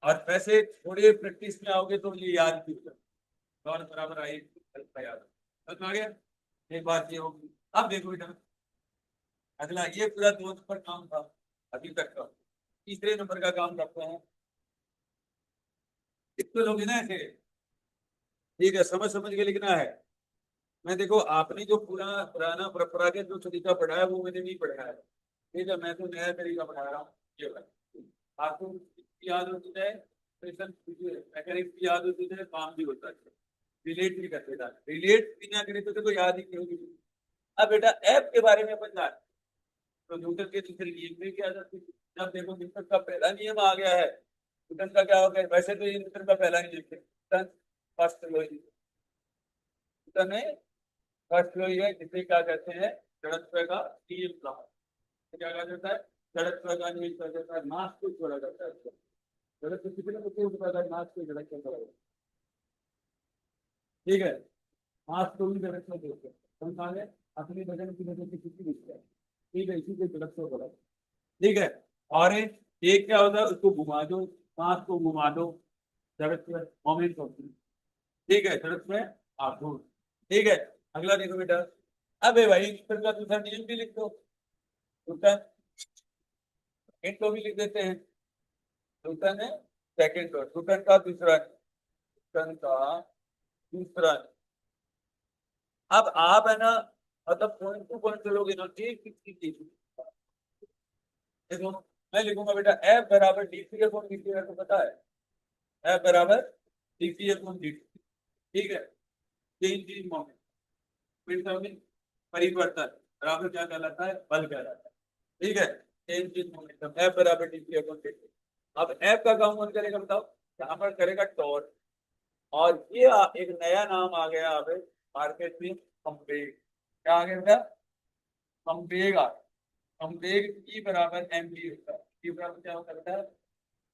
और वैसे थोड़ी प्रैक्टिस में आओगे तो ये याद भी होगा, और बराबर आई अल्फा याद है। समझ में आ गया, एक बात ये होगी। अब देखो बेटा, अगला ये पूरा 2 नंबर काम था अभी तक का, तीसरे नंबर का काम करते हैं। इसको लोग ना ऐसे, ठीक है, समझ समझ के लिखना है। मैं देखो, आपने जो पूरा पुराना परंपरागत जो तरीका पढ़ा है वो मैंने नहीं पढ़ा है। ठीक है, मैं तो नया तरीका पढ़ा रहा हूँ, ये वाला। आपको याद होती है, मैकेनिक्स की याद होती है, काम भी होता है, रिलेट भी करते था, रिलेट भी ना करे तो देखो याद ही नहीं होगी। अब बेटा ऐप के बारे में अपन जान, तो न्यूटन के दूसरे नियम में क्या जाती है। जब देखो न्यूटन का पहला नियम आ गया है, न्यूटन का क्या हो गया, वैसे तो ये न्यूटन का पहला नियम है, न्यूटन फर्स्ट लॉ, न्यूटन है फर्स्ट लॉ है, जिसे क्या कहते हैं, जड़त्व का नियम कहा, क्या कहा जाता है, जड़त्व का नियम कहा जाता है, मास को छोड़ा जाता है। जड़त्व कितने को होता है, मास को जड़त्व छोड़ा जाता है। ठीक है, मास को भी जड़त्व देते हैं, समझा है, अपनी वजन की वजह से किसी भी, ठीक है, इसी को जड़त्व बोला। ठीक है, और एक क्या होता है, उसको घुमा दो, सांस को घुमा दो, जड़त्व मोमेंट होती है। ठीक है, जड़त्व आघूर्ण। ठीक है, अगला देखो बेटा, अब भाई न्यूटन का दूसरा नियम भी लिख दो, न्यूटन इनको भी लिख देते हैं। न्यूटन है सेकंड और न्यूटन का दूसरा, न्यूटन का दूसरा। अब आप है ना, मतलब पॉइंट टू पॉइंट चलोगे ना, एक चीज देखो, मैं लिखूंगा बेटा एफ बराबर D C upon D T, तो पता है एफ बराबर D C upon D T. ठीक है, चेंज इन मोमेंट, परिवर्तन बराबर क्या कहलाता है, बल कहलाता है। ठीक है, चेंज इन मोमेंटम, एफ बराबर D C upon D T. अब एफ का काम कौन करेगा बताओ, यहाँ पर करेगा टॉर्क, और ये एक नया नाम आ गया अब मार्केट में, संवेग। क्या आ गया बेटा, संवेग आ गया। संवेग ई बराबर एम जी होता है, ई बराबर क्या होता है,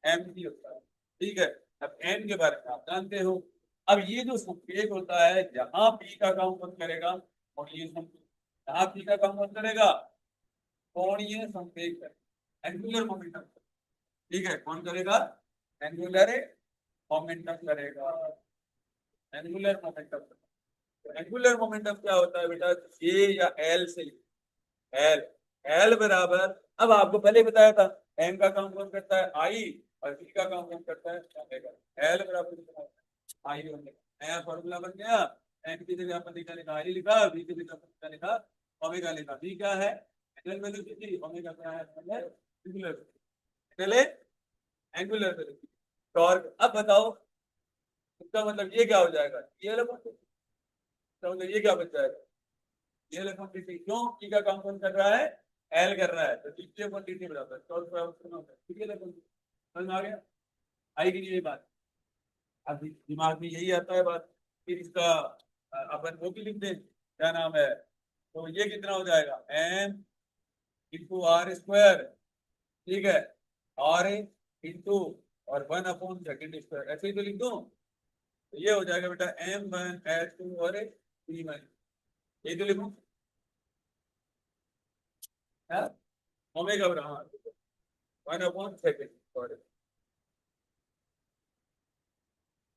एम जी होता है। ठीक है, अब एम के बारे में आप जानते हो। अब ये जो संवेग होता है, जहां पी का काम कौन करेगा, और ये संवेग, जहां पी का काम कौन करेगा, कोणीय संवेग करेगा। Angular momentum. ठीक है, कौन करेगा? एंगुलर मोमेंटम करेगा। Angular momentum. एंगुलर मोमेंटम क्या होता है बेटा? ए या एल से। एल। एल बराबर, अब आपको पहले बताया था, एम का काम कौन करता है? आई। और वी का काम कौन करता है? ओमेगा। एल बराबर आई ओमेगा। नया फॉर्मूला बन गया। एम की जगह अपन लिखा आई लिखा, वी की जगह अपन लिखा ओमेगा लिखा। वी क्या है? Angle velocity. ओमेगा क्या है? एंगुलर। चले, एंगुलर वेलोसिटी। टॉर्क। अब बताओ, इसका मतलब ये क्या हो जाएगा? ये वाला मतलब ये क्या बच जाएगा? ये वाला क्वांटिटी। क्यों? ई का काम कौन कर रहा है? एल कर रहा है, तो डी क्वांटिटी बराबर टॉर्क पर आउटपुट होता है। ठीक है, समझ में आ गया? आई कि नहीं ये बात? अब दिमाग में यही आता है बात। फिर इसका अपन वो भी लिख दें, क्या नाम है, तो ये कितना हो जाएगा? M into R square. ठीक है, आर इंटू और 1/2 ऐसे ही तो लिख दो। तो ये हो जाएगा बेटा M1 S2 और P1। ये तो लिखो है ओमेगा बराबर, हाँ, 1/2।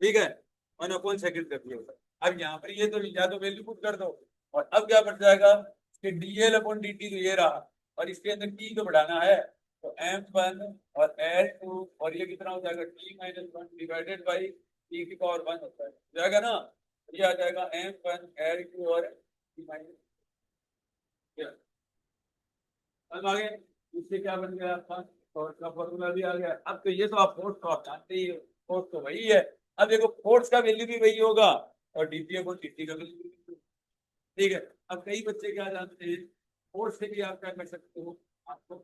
ठीक है, 1/2 कर दिया होगा। अब यहाँ पर ये तो या तो वैल्यू पुट कर दो, और अब क्या बच जाएगा कि dl/dt तो ये रहा, और इसके अंदर t तो बढ़ाना है, तो m1 और s2, और ये कितना हो जाएगा? t-1 डिवाइडेड बाई t की पावर 1 होता है, हो जाएगा ना? ये आ जाएगा m1 l2 और t-, अब आगे इससे क्या बन गया आपका? फोर्स का फॉर्मूला भी आ गया। अब तो ये तो आप फोर्स को आप जानते ही हो, फोर्स तो वही है। अब देखो, फोर्स का वैल्यू भी वही होगा, और डीपीए को टीटी का वैल्यू भी। ठीक है, अब कई बच्चे क्या जानते हैं, फोर्स से भी आप क्या कर सकते हो, आपको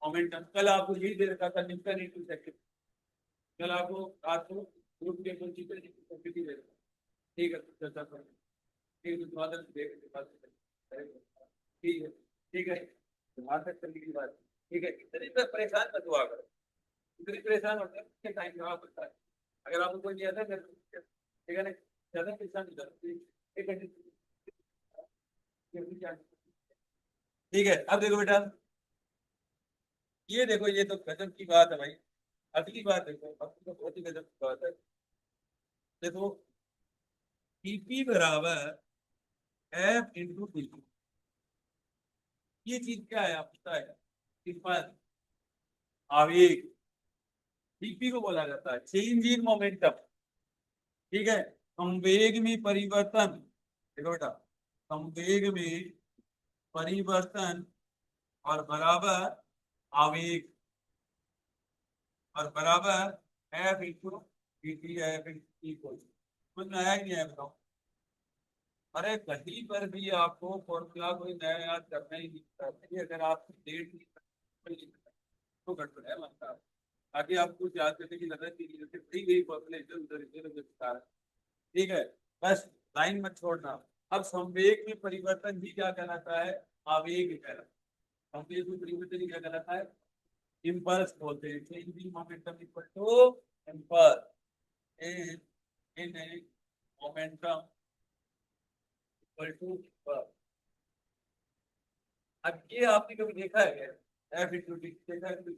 मोमेंटम। कल आपको यही दे रखा था, न्यूटन इंटू सेकंड। कल आपको रात को ग्रुप के क्वांटिटी दे रखा। ठीक है, तो चर्चा करें। ठीक है, तो बाद में ठीक है। ठीक है, वहां तक चलने की बात। ठीक है, इतनी तो परेशान मत हुआ करो। इतनी परेशान होते हैं टाइम जवाब होता है। अगर आपको कोई नहीं आता फिर ठीक है ना, ज्यादा परेशान नहीं करते। एक घंटे ठीक है, अब देखो बेटा, ये देखो, ये तो गजब की बात है भाई। अगली बात देखो, अब तो बहुत ही गजब की बात है। देखो, टीपी बराबर F × टी। ये चीज क्या है आप पता है? इस पर आवेग, टीपी को बोला जाता है चेंज इन मोमेंटम। ठीक है, संवेग में परिवर्तन। देखो बेटा, संवेग में परिवर्तन और बराबर आवेग, और बराबर F × dt को। समझ में आया कि नहीं आया बताओ? अरे कहीं पर भी आपको फॉर्मूला कोई नया याद करना ही नहीं पड़ता। अगर आप डेट तो गड़बड़ है मतलब, ताकि आपको याद करने की जरूरत ही नहीं है, दी गई फॉर्मूले इधर उधर इधर उधर बता रहा है। ठीक है, बस लाइन मत छोड़ना। अब संवेग में परिवर्तन भी क्या कहलाता है? आवेग कहलाता है। संवेग में परिवर्तन ही क्या कहलाता है? इम्पल्स बोलते हैं। Change in momentum equal to impulse in in momentum equal to. अब ये आपने कभी देखा है क्या? F × टी देखा है कभी?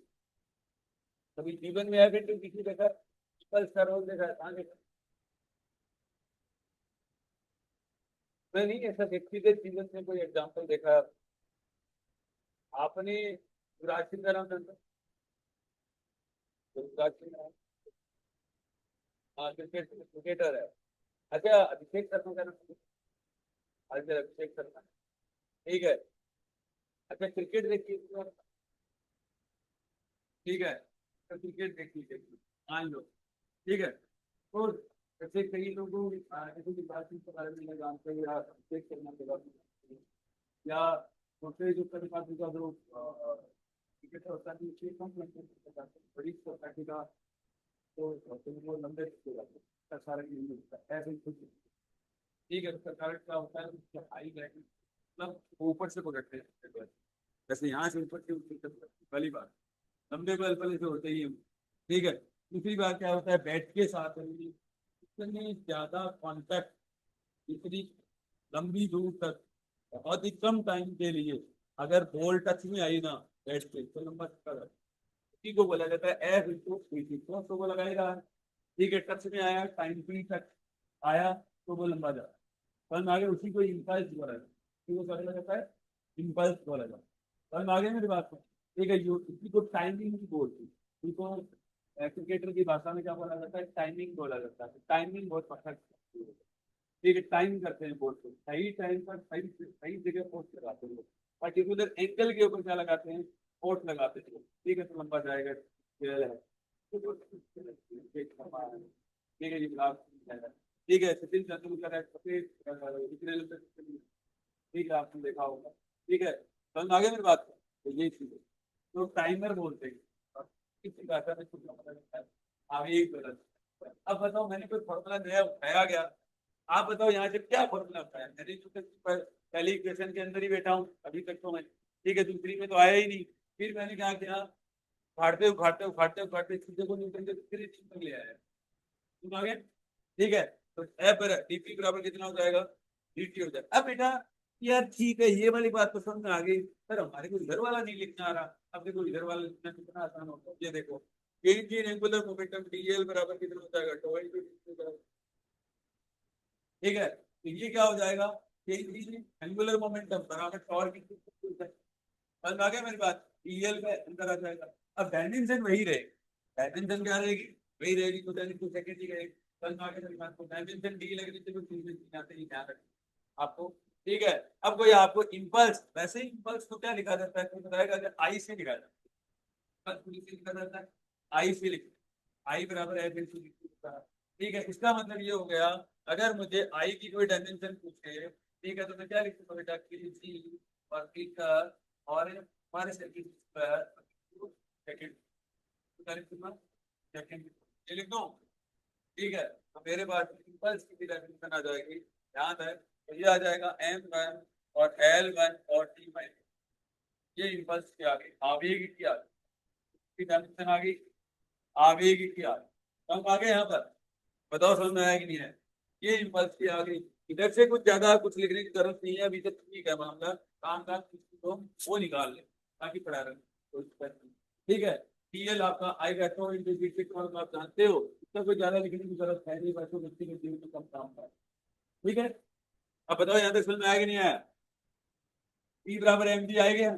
कभी जीवन में F × टी देखा? इम्पल्स का रोल देखा है? कहाँ देखा? मैं नहीं, ऐसा व्यक्तिगत जीवन में कोई एग्जाम्पल देखा है आपने? युवराज सिंह का नाम जानते हैं? युवराज सिंह, हाँ, क्रिकेटर है। अच्छा, अभिषेक शर्मा का नाम? अच्छा, अभिषेक शर्मा। ठीक है। अच्छा, क्रिकेट देखिए तो, ठीक है, तो क्रिकेट देखिए देखिए, मान लो। ठीक है, तो जैसे कई लोगों जैसे कि बात के बारे में जानते हैं, या अभिषेक शर्मा के बारे में जानते हैं, या दूसरे जो परिवार का जो क्रिकेट होता है, उसके कम बड़ी सोसाइटी का, तो वो लंबे सारे ऐसे ही। ठीक है, उसका कारण क्या होता है? उसका हाई ब्रैकेट, मतलब वो ऊपर से पकड़ते हैं, जैसे यहाँ से ऊपर से ऊपर तक पहली बात, लंबे बल पहले से होते ही हैं। ठीक है, दूसरी बात क्या होता है? बैट के साथ इतनी ज्यादा कांटेक्ट, इतनी लंबी दूर तक बहुत ही कम टाइम के लिए अगर बॉल टच में आई ना, दैट्स इट। तो लंबा कितना है, इसी को बोला जाता है एफ इंटू पी टी। तो वो लगाएगा, ठीक है, टच में आया, टाइम पी तक आया, तो वो लंबा जा रहा है। आगे उसी को इम्पल्स बोला जाता है, उसी को क्या बोला जाता है, इम्पल्स बोला जाता है। आगे मेरी बात को, ठीक है, इसी को टाइमिंग भी बोलती है, इसी को क्रिकेटर की भाषा में क्या बोला जाता है, टाइमिंग बोला जाता है। टाइमिंग बहुत परफेक्ट, ठीक है, टाइम करते हैं बोर्ड को, सही टाइम पर सही सही जगह पोस्ट लगाते हैं, पर्टिकुलर एंगल के ऊपर क्या लगाते हैं, पोस्ट लगाते हैं, ठीक है, तो लंबा जाएगा, खेल है, ठीक है जी, ठीक है, सचिन तेंदुलकर है, ठीक है, आपने देखा होगा, ठीक है, समझ आगे मेरी बात, तो यही चीज है, तो टाइमर बोलते हैं किसी भाषा में, कुछ पता लगता है आगे एक गलत। अब बताओ, मैंने कोई फॉर्मूला नया उठाया गया, आप बताओ यहाँ से क्या फॉर्मूला उठाया, मैंने तो पहली इक्वेशन के अंदर ही बैठा हूँ अभी तक तो मैं, ठीक है, दूसरी में तो आया ही नहीं, फिर मैंने क्या किया, उखाड़ते उखाड़ते उखाड़ते उखाड़ते चीजों को न्यूटन के दूसरे चीज तक ले आया, तुम आगे, ठीक है, तो एफ पर डीपी बराबर कितना हो जाएगा, डीटी हो जाएगा। अब बेटा यार ठीक है, ये वाली बात तो समझ में आ गई, पर हमारे को इधर वाला नहीं लिखना आ रहा, अब देखो इधर वाला लिखना कितना आसान होता है, ये देखो change in angular momentum DL बराबर कितना हो जाएगा, टो इंटू डी, ठीक है, तो ये क्या हो जाएगा, चेंज इन एंगुलर मोमेंटम बराबर टॉर्क इंटू, समझ में आ गया मेरी बात, डीएल का अंदर आ जाएगा। अब डायमेंशन वही रहेगी, डायमेंशन क्या रहेगी, वही रहेगी, तो टेन टू सेकंड ही रहेगी, समझ में आ गया मेरी बात, तो डायमेंशन डी लगने से कोई चीज आते ही ध्यान रखना आपको, ठीक है। अब कोई आपको इम्पल्स, वैसे ही इम्पल्स को क्या लिखा जाता है, कोई बताएगा, आई से लिखा जाता है, पुलिस से लिखा जाता है, आई से लिख, आई बराबर है फिर ठीक है, इसका मतलब ये हो गया, अगर मुझे आई की कोई डायमेंशन पूछे, ठीक है, तो मैं क्या लिख सकता हूँ बेटा, की और पी का और हमारे सर्किट सेकंड, सेकंड ये लिख दो, ठीक है, तो मेरे पास इम्पल्स की डायमेंशन आ जाएगी, ध्यान है, तो ये आ जाएगा M1 और L1 और T1, ये इम्पल्स की आ गई, आवेग की आ गई, डायमेंशन आ गई, आवेग की आ गई, हम आगे यहाँ पर बताओ, समझ में आया कि नहीं है, ये इम्पल्स की आ गई। इधर से कुछ ज्यादा कुछ लिखने की जरूरत नहीं है, अभी तक ठीक है मामला, काम का तो वो निकाल ले ताकि पढ़ा रहे, कोई दिक्कत नहीं, ठीक है। टीएल आपका आई वेक्टर इंटू बी टेक्नोलॉजी आप जानते हो, इसका कोई ज्यादा लिखने की जरूरत है नहीं, वैसे व्यक्ति के जीवन में कम काम का है, ठीक है। अब बताओ यहाँ तक समझ में आया कि नहीं आया, ई बराबर एम जी आ गया,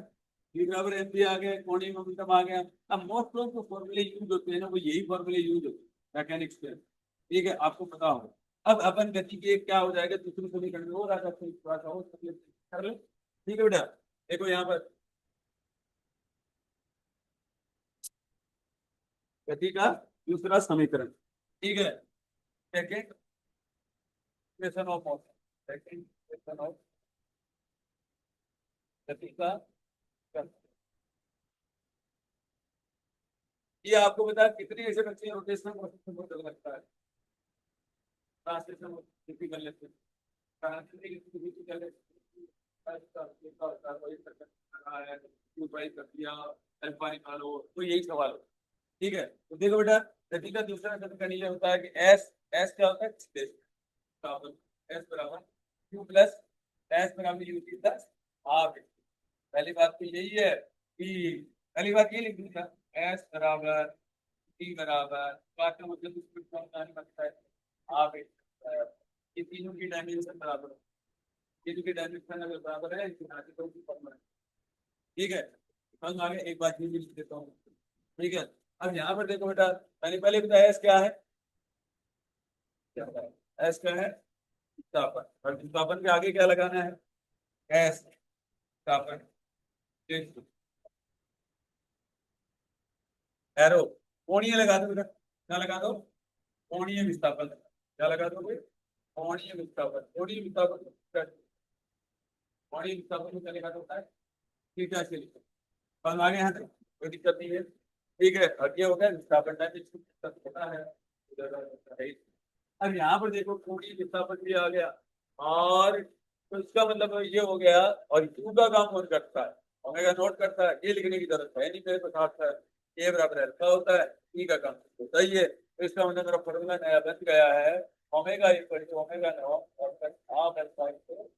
ई बराबर एम जी आ गया, कोणीय मोमेंटम आ गया। अब मोस्ट ऑफ जो फॉर्मूले यूज होते हैं ना, वो यही फॉर्मूले यूज होते हैं मैकेनिक्स के, ठीक है, आपको पता होगा। अब अपन गति के क्या हो जाएगा, दूसरे समीकरण में हो रहा था, थोड़ा सा और कर ले, ठीक है बेटा, देखो यहाँ पर गति का दूसरा समीकरण, ठीक है, second equation of motion, second equation of गति का, ये आपको बता कितनी ऐसे बच्चे रोटेशनल मोशन से बहुत लगता है, ट्रांसलेशन किसी कर लेते हैं, ट्रांसलेशन कर लेते हैं, तो यही सवाल हो, ठीक है। तो देखो बेटा, गति का दूसरा समीकरण ये होता है कि एस, एस क्या होता है, एस बराबर क्यू प्लस एस बराबर यू टी प्लस हाफ, पहली बात तो यही है कि पहली बात ये लिख दूंगा, एस बराबर टी बराबर, बात का मतलब इसमें क्या बनता है, हाफ, ये तीनों की डायमेंशन बराबर, तीनों की डायमेंशन अगर बराबर है, इसकी राशि को भी फॉर्मूला है, ठीक है। हम आगे एक बात ये भी लिख देता हूँ, ठीक है। अब यहाँ पर देखो बेटा, मैंने पहले बताया एस क्या है, क्या बताया, एस क्या है, विस्थापन, और विस्थापन के आगे क्या लगाना है, एस विस्थापन, एरो, कोणीय लगा दो बेटा, क्या लगा दो, कोणीय विस्थापन, क्या लगा दो, कोणीय विस्थापन, कोणीय विस्थापन, कोणीय विस्थापन को क्या लिखा जाता है, थीटा से लिखो, बस आगे यहाँ तक कोई दिक्कत नहीं है, ठीक है। और ये हो गया विस्थापन टाइम होता है, अब यहाँ पर देखो कोणीय विस्थापन भी आ गया, और तो इसका मतलब ये हो गया, और यू का काम कौन करता है, ओमेगा नोट करता है, ये लिखने की जरूरत है नहीं, मेरे पास आता है, ए बराबर अल्फा होता है, ई का काम होता है ये, तो इसका मतलब मेरा फॉर्मूला नया बन गया है, omega equal to omega naught और हाफ अल्फा इनटू है,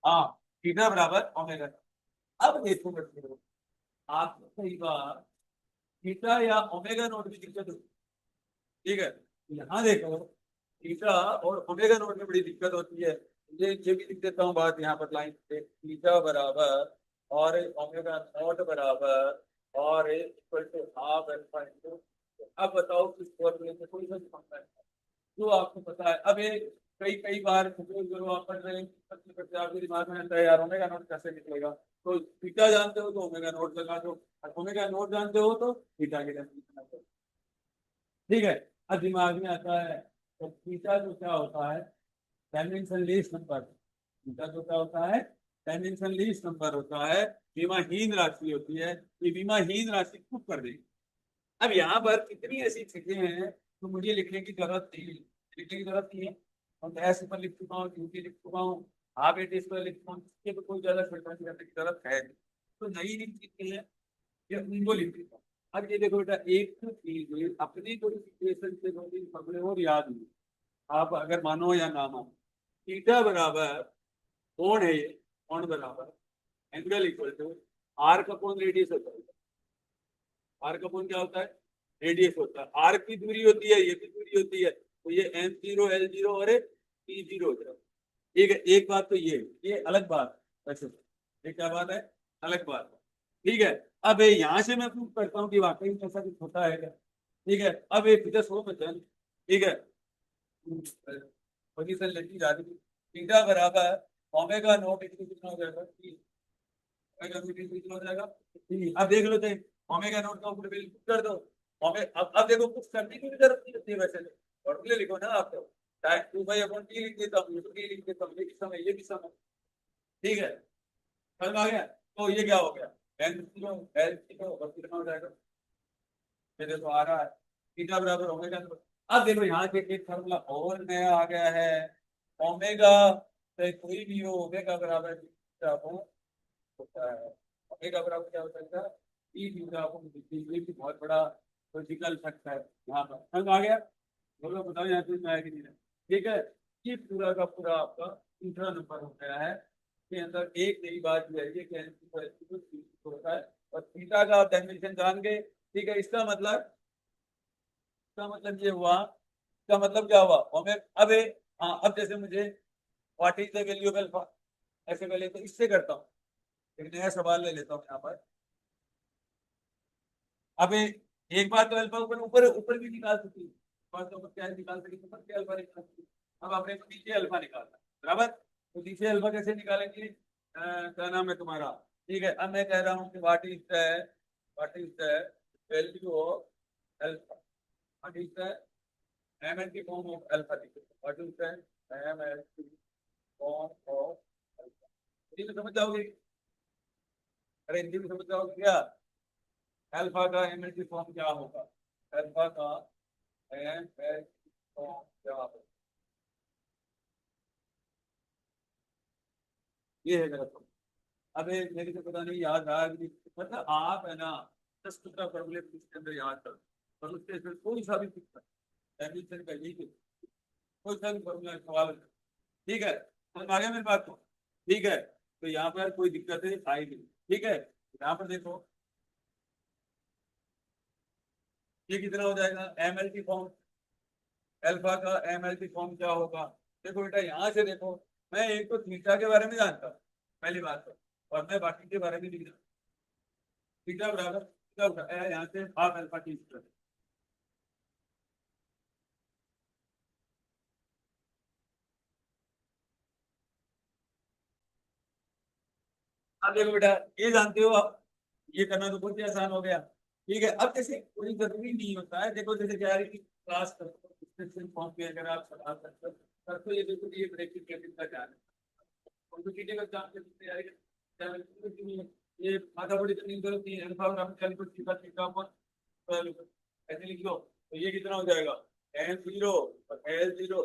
हाँ, थीटा बराबर ओमेगा। अब देखो बच्चों, आपको कई बार थीटा या ओमेगा नोट की दिक्कत होती है, ठीक है। यहाँ देखो, थीटा और ओमेगा नोट में बड़ी दिक्कत होती है। ये भी लिख देता हूँ बात यहाँ पर लाइन पे, थीटा बराबर और ओमेगा नोट बराबर और equal to half alpha into. अब बताओ किस फॉर्मूले से कोई सा फंक्शन है जो आपको पता है। अब ये कई कई बार जो आप पढ़ रहे हैं करते आपके दिमाग में आता है यार ओमेगा नोट कैसे निकलेगा। तो थीटा जानते हो तो ओमेगा नोट लगा दो, और ओमेगा नोट जानते हो तो थीटा के लिए, ठीक है। अब दिमाग में आता है तो थीटा जो क्या होता है, डायमेंशन लीस्ट नंबर। थीटा जो क्या होता है, डायमेंशन लीस्ट नंबर होता है, विमाहीन राशि होती है। ये विमाहीन राशि खूब कर देगी। अब यहाँ पर कितनी ऐसी चीजें हैं तो मुझे लिखने की जरूरत नहीं है, लिखने की जरूरत नहीं है। और एस पर लिख चुका हूँ, यूपी लिख चुका हूँ, हाफ एट पर लिख चुका हूँ, इसके तो कोई ज्यादा फिल्टर करने की जरूरत है नहीं। तो नई नई चीजें हैं ये उनको लिख देता हूँ। अब ये देखो बेटा, एक चीज अपनी कोई सिचुएशन से दो तीन फॉर्मूले और याद नहीं, आप अगर मानो या ना मानो। थीटा बराबर कोण है ये, कोण बराबर angle equal to arc upon radius होता है। आर्क अपॉन क्या होता है, रेडियस होता है। आर्क की दूरी होती है, ये भी दूरी होती है, तो ये M0 L0 और P0 हो जाएगा। ठीक है, एक बात तो ये अलग बात वैसे, ये क्या बात है, अलग बात है। ठीक है, अब यहाँ से मैं प्रूव करता हूँ कि वाकई में ऐसा कुछ होता है क्या। ठीक है, अब एक फिगर सो बचन, ठीक है, पोजीशन लेती जा रही है। थीटा बराबर ओमेगा नॉट इक्वल टू कितना हो जाएगा, ओमेगा नॉट इक्वल कितना हो जाएगा, अब देख लो, ओमेगा नॉट का ऊपर बिल्कुल कर दो। अब देखो कुछ करने की भी जरूरत नहीं होती है वैसे तो, फॉर्मूले लिखो ना आप तो, टाइम 2 बाई अपॉन टी लिख देता हूँ, टी लिख देता हूँ, ये भी समय, ठीक है। समझ में आ गया। तो ये क्या हो गया, एन जीरो एल जीरो और कितना हो जाएगा, ये देखो आ रहा है थीटा बराबर ओमेगा। अब देखो यहाँ से एक फॉर्मूला और नया आ गया है, ओमेगा चाहे कोई भी हो, ओमेगा बराबर थीटा अपॉन होता है। ओमेगा बराबर क्या होता है, ई थीटा अपॉन ये भी बहुत बड़ा लॉजिकल फैक्ट है यहाँ पर। समझ आ गया, बोलो बताओ यहाँ से आया कि नहीं। ठीक है, ये पूरा का पूरा आपका तीसरा नंबर हो गया है। के अंदर एक नई बात यह है कि होता है और थीटा का आप डायमेंशन जान गए। ठीक है, इसका मतलब ये हुआ, इसका मतलब क्या हुआ, अब हाँ, अब जैसे मुझे what is the value of alpha, ऐसे पहले तो इससे करता हूँ, एक नया सवाल ले लेता हूँ यहाँ पर। अब एक बार तो अल्फा ऊपर ऊपर ऊपर भी निकाल सकती है, बात तो ऊपर क्या निकाल सकती है, ऊपर क्या अल्फा निकाल सकती है। अब आपने को नीचे अल्फा निकालना, बराबर, तो नीचे अल्फा कैसे निकालेंगे, क्या नाम है तुम्हारा। ठीक है, अब मैं कह रहा हूँ कि what is the value of alpha, what is the m n की form of alpha, what is the m n की फॉर्म ऑफ अल्फा। ये तो समझ जाओगे, अरे हिंदी में समझ जाओगे क्या, अल्फा का एम एन की फॉर्म क्या होगा, अल्फा का एम एन की फॉर्म क्या होगा, ये है गलत। अबे मेरे को पता नहीं याद रहा कि नहीं। मतलब आप है ना 10 15 फॉर्मूले इसके अंदर याद करो और उसके फिर कोई सा भी एडमिशन का यही तो, कोई सा भी फॉर्मूला सवाल, ठीक है, समझ आ गया मेरी बात को। ठीक है, तो यहाँ पर कोई दिक्कत है आई नहीं। ठीक है, यहाँ पर देखो ये कितना हो जाएगा, एम एल की फॉर्म, अल्फा का एम एल की फॉर्म क्या होगा। देखो बेटा यहाँ से देखो, मैं एक तो थीटा के बारे में जानता हूँ पहली बात तो, और मैं बाकी के बारे में नहीं जानता। थीटा बराबर क्या होगा, यहाँ से हाफ अल्फा की स्क्वायर। अब देखो बेटा, ये जानते हो आप, ये करना तो बहुत ही आसान हो गया। ठीक है, अब जैसे कोई जरूरी नहीं होता है, देखो जैसे क्या है कि क्लास डिस्क्रिप्शन फॉर्म में अगर आप सवाल करते हो तो ये देखो ये ब्रेकिंग कैपिटल का क्या है, कॉम्पिटिटिव एग्जाम की तैयारी कर, ये माथा बड़ी करने की जरूरत नहीं है, अल्फा और हम कैलकुलेट सीधा सीधा पर ऐसे लिख लो, तो ये कितना हो जाएगा, एम जीरो और एल जीरो,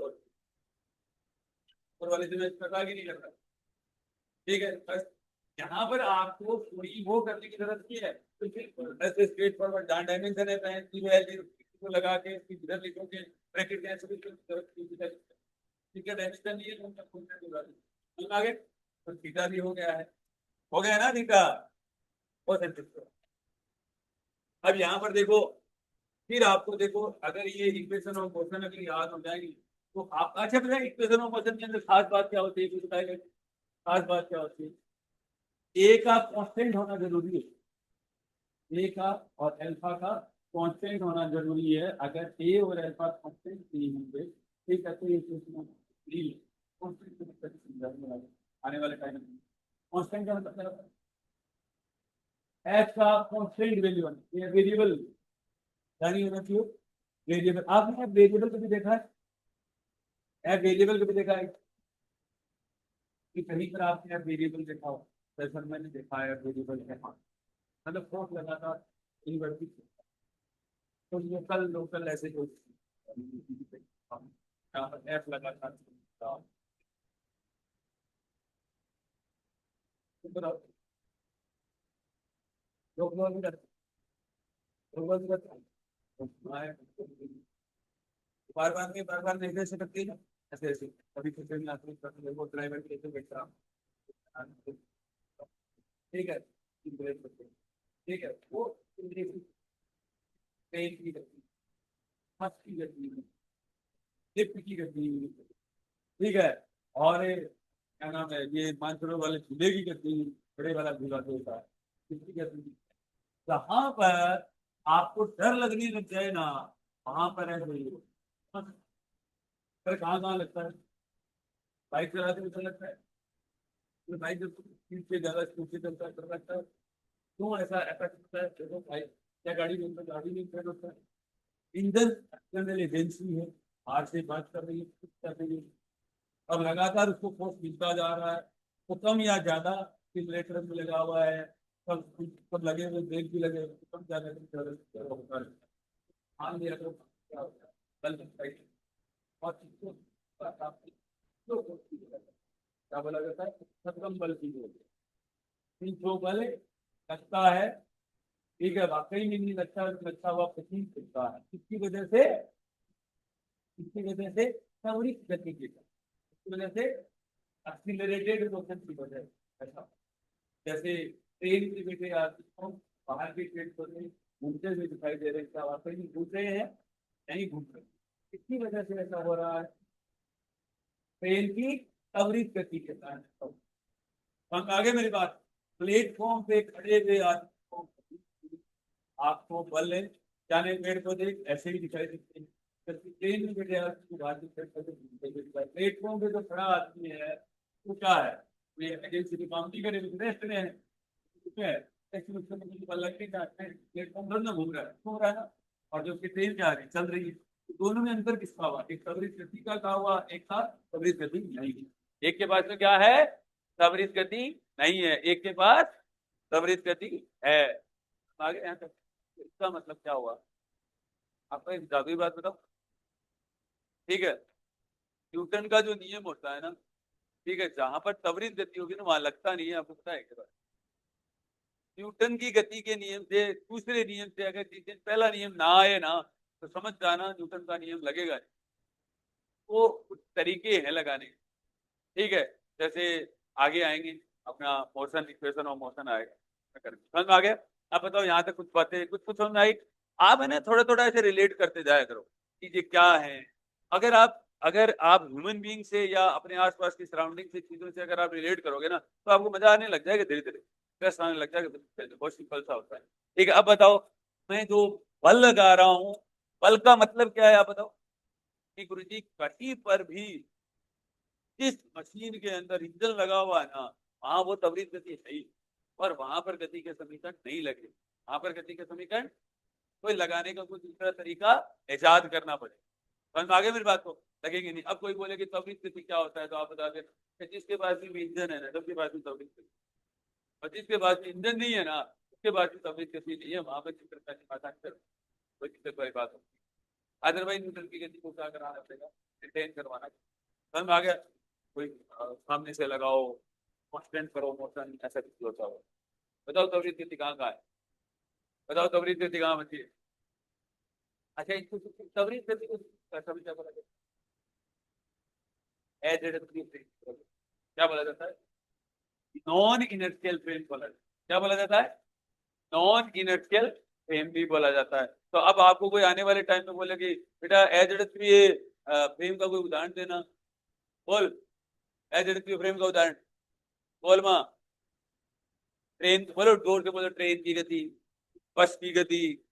और वाले से मैं इसका आगे नहीं करता। ठीक है, बस यहाँ पर आपको पूरी वो करने की जरूरत नहीं है, तो फिर ऐसे स्ट्रेट फॉरवर्ड जहाँ डायमेंशन है मैं जीरो है जीरो को लगा के इधर लिखोगे, ब्रैकेट कैंसिल की जरूरत नहीं है। ठीक है, डायमेंशन नहीं है तो उनका फुल आगे। तो थीटा भी हो गया है, हो गया ना थीटा। और अब यहाँ पर देखो, फिर आपको देखो, अगर ये इक्वेशन ऑफ मोशन अगर याद हो जाएगी तो आप अच्छा पता है इक्वेशन ऑफ मोशन के अंदर खास बात क्या होती है, कुछ बताएगा? खास बात क्या होती है? ए का कांस्टेंट होना जरूरी है, ए का और अल्फा का कांस्टेंट होना जरूरी है। अगर ए और अल्फा कांस्टेंट नहीं होंगे, ठीक है, तो ये कांस्टेंट आने वाले टाइम में कांस्टेंट का मतलब एफ का कांस्टेंट वैल्यू है, ये वेरिएबल यानी होना चाहिए वेरिएबल। आपने वेरिएबल कभी देखा है? एफ वेरिएबल कभी देखा है कि कहीं पर आपने एफ वेरिएबल देखा हो? दरअसल मैंने देखा है वेरिएबल देखा, मतलब फोर्स लगातार इन्वर्टिंग, तो लोकल लोकल ऐसे कोई यहाँ पर एफ लगातार लोकल बार बार नहीं दे सकती है ना, ऐसे ऐसे कभी किसी में आते हैं वो ड्राइवर कैसे बैठा, ठीक है, ठीक है, वो ट्रेन की गति, बस की गति, लिफ्ट की गति, ठीक है, और क्या नाम है ये मानसरोवर वाले झूले की गति, बड़े वाला झूला जो होता है किसकी गति। जहां पर आपको डर लगने लग जाए ना, वहां पर है जो पर कहाँ कहाँ लगता है? बाइक चलाते हुए लगता है, तो बाइक जब स्पीड से ज्यादा स्पीड से चलता है तो लगता है। क्यों ऐसा इफेक्ट होता है? देखो बाइक क्या गाड़ी में होता है, गाड़ी में इफेक्ट होता है। इंजन एक्सटर्नल एजेंसी है, हाथ से बात कर रही है, कुछ कर रही है, और लगातार उसको फोर्स मिलता जा रहा है, तो कम या ज्यादा एक्सीलरेटर में लगा हुआ है, सब लगे हुए ब्रेक भी लगे हुए, तो कम ज्यादा होता है। मान लिया तो क्या होता है, बल लगता है, और इसको क्या बोला जाता है, सत्रम बल की बोलते हैं। जो बल लगता है, ठीक है, वाकई में नहीं लगता है, लगता हुआ प्रतीत होता है, किसकी वजह से? किसकी वजह से? त्वरित गति की वजह से, एक्सीलरेटेड मोशन की वजह से ऐसा। जैसे ट्रेन की बेटे आती हो, बाहर की ट्रेन को घूमते हुए दिखाई दे रहे हैं, क्या वाकई में घूम रहे हैं? नहीं घूम रहे, किसकी वजह से ऐसा हो रहा है? ट्रेन की त्वरित गति के कारण। हम आगे मेरी बात, प्लेटफॉर्म पे खड़े हुए आदमी को आपको बल है, जाने पेड़ पौधे ऐसे ही दिखाई देते हैं, जबकि ट्रेन में बैठे आदमी को बाहर पेड़ पौधे घूमते हुए दिखाई। प्लेटफॉर्म पे जो खड़ा आदमी है वो क्या है? वे एजेंसी की काम नहीं करे, रेस्ट में है, ठीक है, ऐसे उसको मुझे बल लग के जाते हैं, प्लेटफॉर्म दोनों घूम रहा है, घूम रहा है ना, और जो उसकी ट्रेन क्या रही चल रही है, तो दोनों में अंतर किसका हुआ? एक त्वरित गति का हुआ, एक का त्वरित गति नहीं है। एक के पास में क्या है? त्वरित गति नहीं है, एक के पास त्वरित गति है। आगे यहाँ तक इसका मतलब क्या हुआ? आपको एक जादुई बात बताओ, ठीक है, न्यूटन का जो नियम होता है ना, ठीक है, जहां पर त्वरित गति होगी ना वहां लगता नहीं है, आपको पता है क्या? न्यूटन की गति के नियम से दूसरे नियम से अगर जिस दिन पहला नियम ना आए ना, तो समझ जाना न्यूटन का नियम लगेगा नहीं। वो कुछ तरीके हैं लगाने के, ठीक है, जैसे आगे आएंगे अपना मोशन इक्वेशन और मोशन आएगा, समझ में आ गया? आप बताओ यहाँ तक कुछ बातें कुछ कुछ समझ आई? आप है ना थोड़ा थोड़ा ऐसे रिलेट करते जाया करो कि ये क्या है। अगर आप ह्यूमन बीइंग से या अपने आसपास की सराउंडिंग से चीजों से अगर आप रिलेट करोगे ना, तो आपको मजा आने लग जाएगा, धीरे धीरे इंटरेस्ट आने लग जाएगा, बहुत सिंपल सा होता है। ठीक है, अब बताओ, मैं जो बल लगा रहा हूँ, बल का मतलब क्या है आप बताओ? कि गुरु जी कटी पर भी जिस मशीन के अंदर इंजन लगा हुआ है ना, वहां वो त्वरित गति है ही, और वहां पर गति के समीकरण नहीं लगे। वहां पर गति के समीकरण कोई लगाने का कोई दूसरा तरीका इजाद करना पड़े। समझ में आगे मेरी बात को? लगेंगे नहीं। अब कोई बोले कि त्वरित गति क्या होता है, तो आप बता दें जिसके पास भी इंजन है ना, सबके पास भी त्वरित गति, और जिसके पास भी इंजन नहीं है ना, उसके पास भी त्वरित गति नहीं है, वहां पर चित्र का समाधान कर कोई दिक्कत वाली बात होती है। अदरवाइज न्यूटन की गति को क्या कराना पड़ेगा? रिटेन करवाना। समझ में आ गया? कोई सामने से लगाओ, कांस्टेंट करो मोशन, ऐसा कुछ होता हो। बताओ त्वरित गति कहाँ कहाँ है? बताओ त्वरित गति कहाँ होती है? अच्छा, इसको त्वरित गति को ऐसा भी क्या बोला जाता है? क्या बोला जाता है? नॉन इनर्शियल फ्रेम बोला जाता है। क्या बोला जाता है? नॉन इनर्शियल फ्रेम भी बोला जाता है। तो अब आपको कोई आने वाले टाइम में बोले कि बेटा एजडत्वीय फ्रेम का कोई उदाहरण देना, बोल एजडत्वीय फ्रेम का उदाहरण बोल माँ। ट्रेन बोलो, जोर से बोलो, ट्रेन की गति, बस की गति,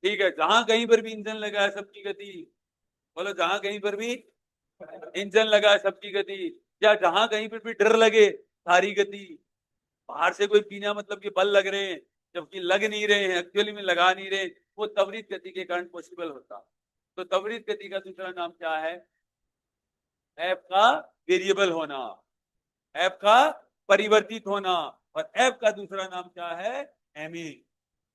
ठीक है, जहां कहीं पर भी इंजन लगा है सबकी गति, बोलो जहां कहीं पर भी इंजन लगा है सबकी गति, या जहां कहीं पर भी डर लगे सारी गति। बाहर से कोई पीना मतलब कि बल लग रहे हैं जबकि लग नहीं रहे हैं, एक्चुअली में लगा नहीं रहे, वो त्वरित गति के कारण पॉसिबल होता। तो त्वरित गति का दूसरा नाम क्या है? एफ का वेरिएबल होना, एफ का परिवर्तित होना। और एफ का दूसरा नाम क्या है? एम ए,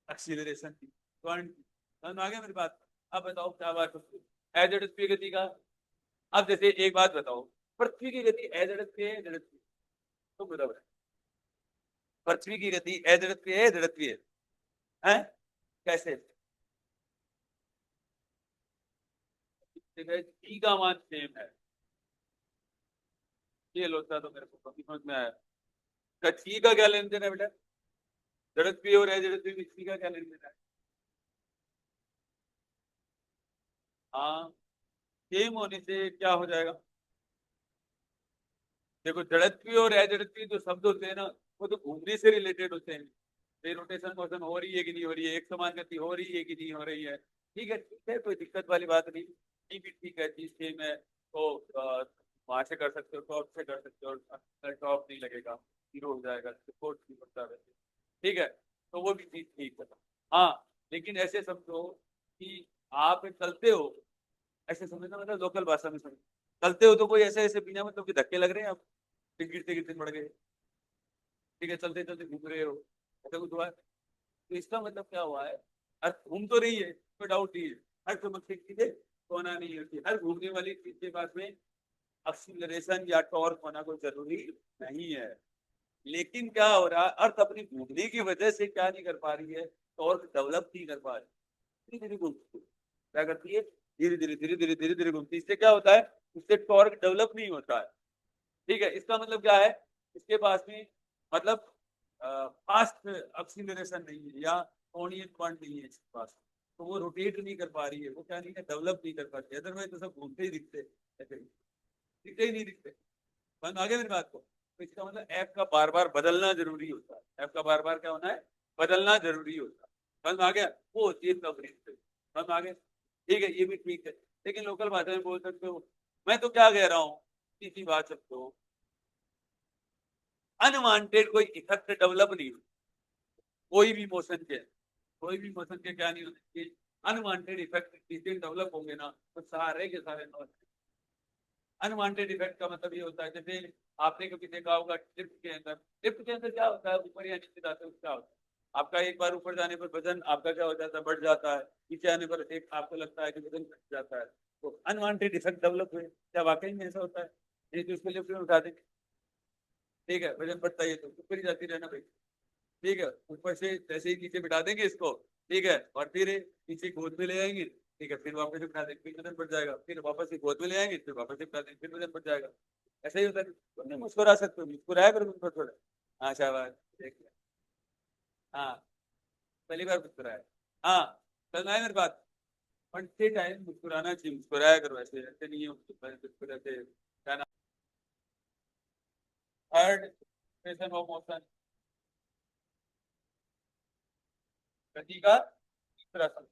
एक्सीलरेशन की, त्वरण की। समझ में आ गया मेरी बात? अब बताओ क्या बात होती है एज एड स्पीड गति का। अब जैसे एक बात बताओ, पृथ्वी की गति एज एड स्पीड है, जड़त्वीय तो बराबर है। पृथ्वी की गति एज एड स्पीड है, जड़त्वीय है, कैसे? जी का मान सेम है, ये होता तो मेरे को समझ में आया। जी का क्या लेन देन है बेटा? जड़त्वीय और अजड़त्वीय में जी का क्या लेन देन है? हाँ, सेम होने से क्या हो जाएगा? देखो, जड़त्वीय और अजड़त्वीय जो शब्द होते हैं ना, वो तो घूमने से रिलेटेड होते हैं। रोटेशन मोशन हो रही है कि नहीं हो रही है, एक समान गति हो रही है कि नहीं हो रही है, ठीक है, कोई दिक्कत वाली बात नहीं। ये भी ठीक है, चीज सेम है तो वहां से कर सकते हो, टॉप से कर सकते हो, टॉप नहीं लगेगा, जीरो हो जाएगा, सपोर्ट नहीं करता वैसे, ठीक है, तो वो भी चीज ठीक है। हाँ, लेकिन ऐसे समझो कि आप चलते हो, ऐसे समझना, मतलब लोकल भाषा में समझो, चलते हो तो कोई ऐसे ऐसे बिना मतलब कि धक्के लग रहे हैं, आप गिरते गिरते पड़ गए, ठीक है, चलते चलते घूम रहे हो, ऐसा कुछ हुआ है? तो इसका मतलब क्या हुआ है? अर्थ घूम तो रही है, कोई डाउट नहीं है, हर चमकती चीजें होना नहीं होती, हर घूमने वाली चीज के पास में एक्सीलरेशन या टॉर्क होना कोई जरूरी नहीं है। लेकिन क्या हो रहा है, अर्थ अपनी घूमने की वजह से क्या नहीं कर पा रही है? टॉर्क डेवलप नहीं कर पा रही, धीरे धीरे घूमती है। क्या करती है? धीरे धीरे धीरे धीरे धीरे धीरे घूमती है। इससे क्या होता है? इससे टॉर्क डेवलप नहीं होता है, ठीक है। इसका मतलब क्या है? इसके पास में मतलब फास्ट एक्सीलरेशन नहीं है, या कोणीय त्वरण नहीं है इसके पास, तो वो रोटेट नहीं कर पा रही है, वो क्या नहीं है, डेवलप नहीं कर पाती। अदरवाइज तो सब घूमते ही दिखते, ऐसे दिखते ही नहीं दिखते। समझ आगे मेरी बात को? तो इसका मतलब ऐप का बार बार बदलना जरूरी होता है, ऐप का बार बार क्या होना है? बदलना जरूरी होता है। समझ आ गया? वो होती है कवरेज। समझ आ गया? ठीक है, ये भी ठीक है, लेकिन लोकल भाषा में बोल सकते हो। मैं तो क्या कह रहा हूँ, सीधी बात सकते हो, अनवांटेड कोई इफेक्ट डेवलप नहीं हो, कोई भी मोशन के, कोई भी मोशन के क्या नहीं होने चाहिए, अनवांटेड इफेक्ट चीजें डेवलप होंगे ना, तो सारे के सारे अनवांटेड इफेक्ट का मतलब ये होता है, जैसे आपने कभी देखा होगा लिफ्ट के अंदर, लिफ्ट के अंदर क्या होता है, ऊपर या नीचे जाते हो क्या होता है? आपका एक बार ऊपर जाने पर वजन आपका क्या हो जाता है, बढ़ जाता है, नीचे आने पर एक आपको लगता है कि वजन घट जाता है, तो अनवांटेड इफेक्ट डेवलप हुए। क्या वाकई में ऐसा होता है? नहीं तो उसको लिफ्ट में उठा देंगे, ठीक है, वजन बढ़ता ही है तो ऊपर ही जाती रहना भाई, ठीक है, ऊपर से जैसे ही नीचे बिठा देंगे इसको, ठीक है, और फिर नीचे गोद में ले आएंगे, ठीक है, फिर वापस से बिठा देंगे, फिर वजन बढ़ जाएगा, फिर वापस से गोद में ले आएंगे, फिर वापस से बिठा देंगे, फिर वजन बढ़ जाएगा। ऐसा ही होता है, तुमने मुस्कुरा सकते हो, मुस्कुराया करो तुम थोड़ा। हाँ शाबाश, देखिए, हाँ, पहली बार मुस्कुराया, हाँ, चलना है मेरी बात। पढ़ते टाइम मुस्कुराना चाहिए, मुस्कुराया करो, ऐसे ऐसे नहीं है मुस्कुराते क्या नाम, थर्ड एक्सप्रेशन ऑफ मोशन, गति का तीसरा शब्द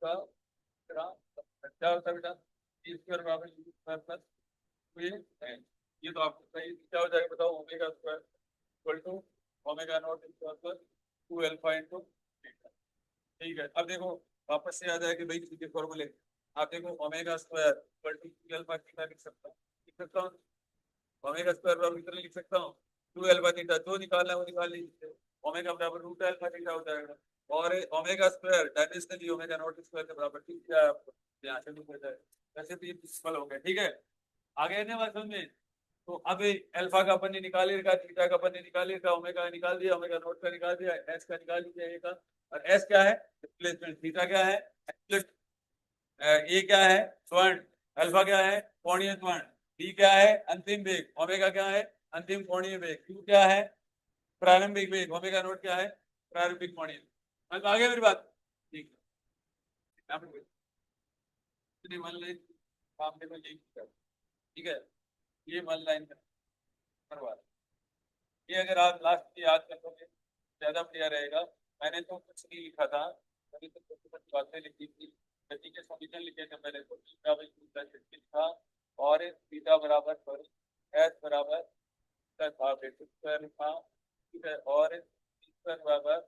का तीसरा शब्द। क्या होता है बेटा? टी स्क्वायर बराबर U square plus two A N. ये तो आपको सही क्या हो जाएगा बताओ? Omega square equal to omega naught square plus two alpha into beta. ठीक है, अब देखो, वापस से आ जाएगा भाई सीधे फॉर्मूले। आप देखो, omega square equal to two alpha theta लिख सकता हूँ, ओमेगा स्क्वायर बराबर कितना लिख सकता हूँ? टू अल्फा थीटा, जो निकालना है वो निकाल लीजिए, ओमेगा बराबर रूट अल्फा थीटा हो जाएगा, और omega square dimensionally omega naught square के बराबर, ठीक है, आपको यहाँ से भी हो जाएगा। वैसे तो ये प्रिंसिपल हो गया, ठीक है, आगे ना बात समझ में? तो अब अल्फा का अपन ने निकाल लिया, थीटा का अपन ने निकाल लिया, ओमेगा का निकाल दिया, ओमेगा नॉट का निकाल दिया, एस का निकाल लीजिए, ए का। और एस क्या है? डिस्प्लेसमेंट। थीटा क्या है? ए क्या है? त्वरण। अल्फा क्या है? कोणीय त्वरण। डी क्या है? अंतिम वेग। ओमेगा क्या है? अंतिम कोणीय वेग। क्यू क्या है? प्रारंभिक वेग। ओमेगा नोट क्या है? प्रारंभिक कोणीय वेग। समझ में आ गया मेरी बात? ठीक है, यहाँ पे इतनी वन लाइन मामले में यही किया। ठीक है, ये वन लाइन करवा। ये अगर आप लास्ट में याद कर लोगे ज्यादा बढ़िया रहेगा। मैंने तो कुछ नहीं लिखा था, मैंने तो कुछ कुछ बातें लिखी थी। गति के समीकरण लिखे थे मैंने, तो बीटा बाई टू प्लस लिखा, और बीटा बराबर सॉरी एस बराबर प्लस हाफ एक्स स्क्वायर लिखा। ठीक है, और स्क्वायर बराबर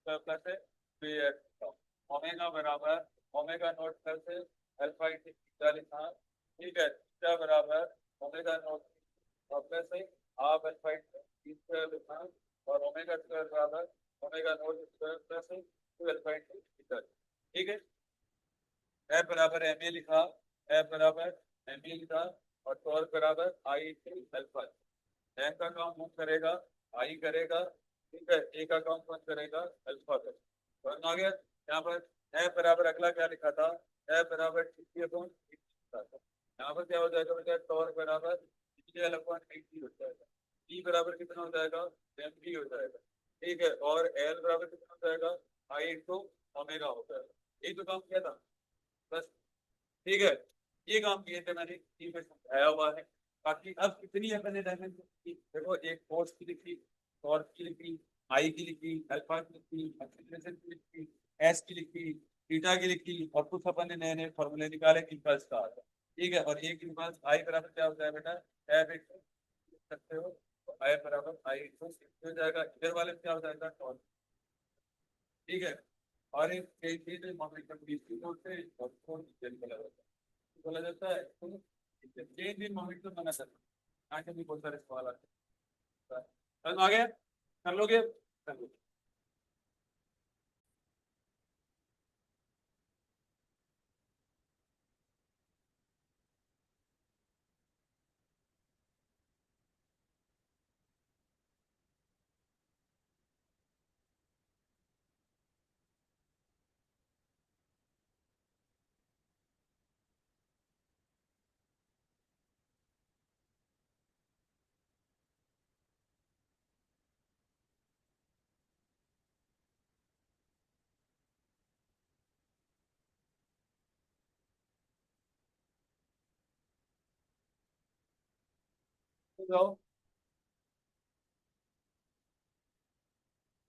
प्लस बी एक्स, ओमेगा बराबर omega naught plus alpha into beta लिखा। ठीक है, बीटा बराबर ओमेगा नॉट और plus half alpha into B square लिखा, और ओमेगा स्क्वायर बराबर omega naught square plus 2 alpha into beta. ठीक है, एफ बराबर एम ए लिखा, एफ बराबर एम ए लिखा, और टॉर्क बराबर आई इंटू अल्फा। एम का काम कौन करेगा? आई करेगा। ठीक है, ए का काम कौन करेगा? अल्फा करेगा। समझ में आ गया? यहाँ पर एफ बराबर अगला क्या लिखा था? एफ बराबर टी अपॉन लिखा था। यहाँ पर क्या हो जाएगा बेटा? टॉर्क बराबर T L upon I T हो जाएगा। ई बराबर कितना हो जाएगा? एम टी हो जाएगा। ठीक है, और एल बराबर कितना हो जाएगा? आई इंटू ओमेगा हो जाएगा। यही तो काम किया था बस। ठीक है, ये काम किए थे मैंने, ये पे समझाया हुआ है। बाकी अब कितनी अपने डायमेंशन की देखो, एक फोर्स की लिखी, टॉर्क की लिखी, आई की लिखी, अल्फा की लिखी, एक्सीलरेशन की लिखी, एस की लिखी, थीटा की लिखी, और कुछ अपन ने नए नए फॉर्मूले निकाले इम्पल्स का आता। ठीक है, और एक इम्पल्स आई बराबर क्या होता है बेटा? एफ एक्स लिख सकते हो, तो आई बराबर आई एक्स हो जाएगा। इधर वाले में क्या हो जाएगा? टॉर्क। ठीक है, और एक चीज मोमेंटम डीसी बोलते हैं, और फोर्स बोला जाता है, बोला जाता है तो चेंज इन मोमेंटम बना सकता है। आगे भी बहुत सारे सवाल आते हैं। समझ में आ गया? कर लोगे? कर लो। तो जाओ।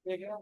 ठीक है,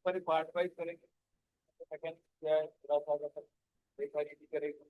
तो पार्ट वाइज करेंगे। सेकंड क्या है थोड़ा सा, अगर एक बार ये करेंगे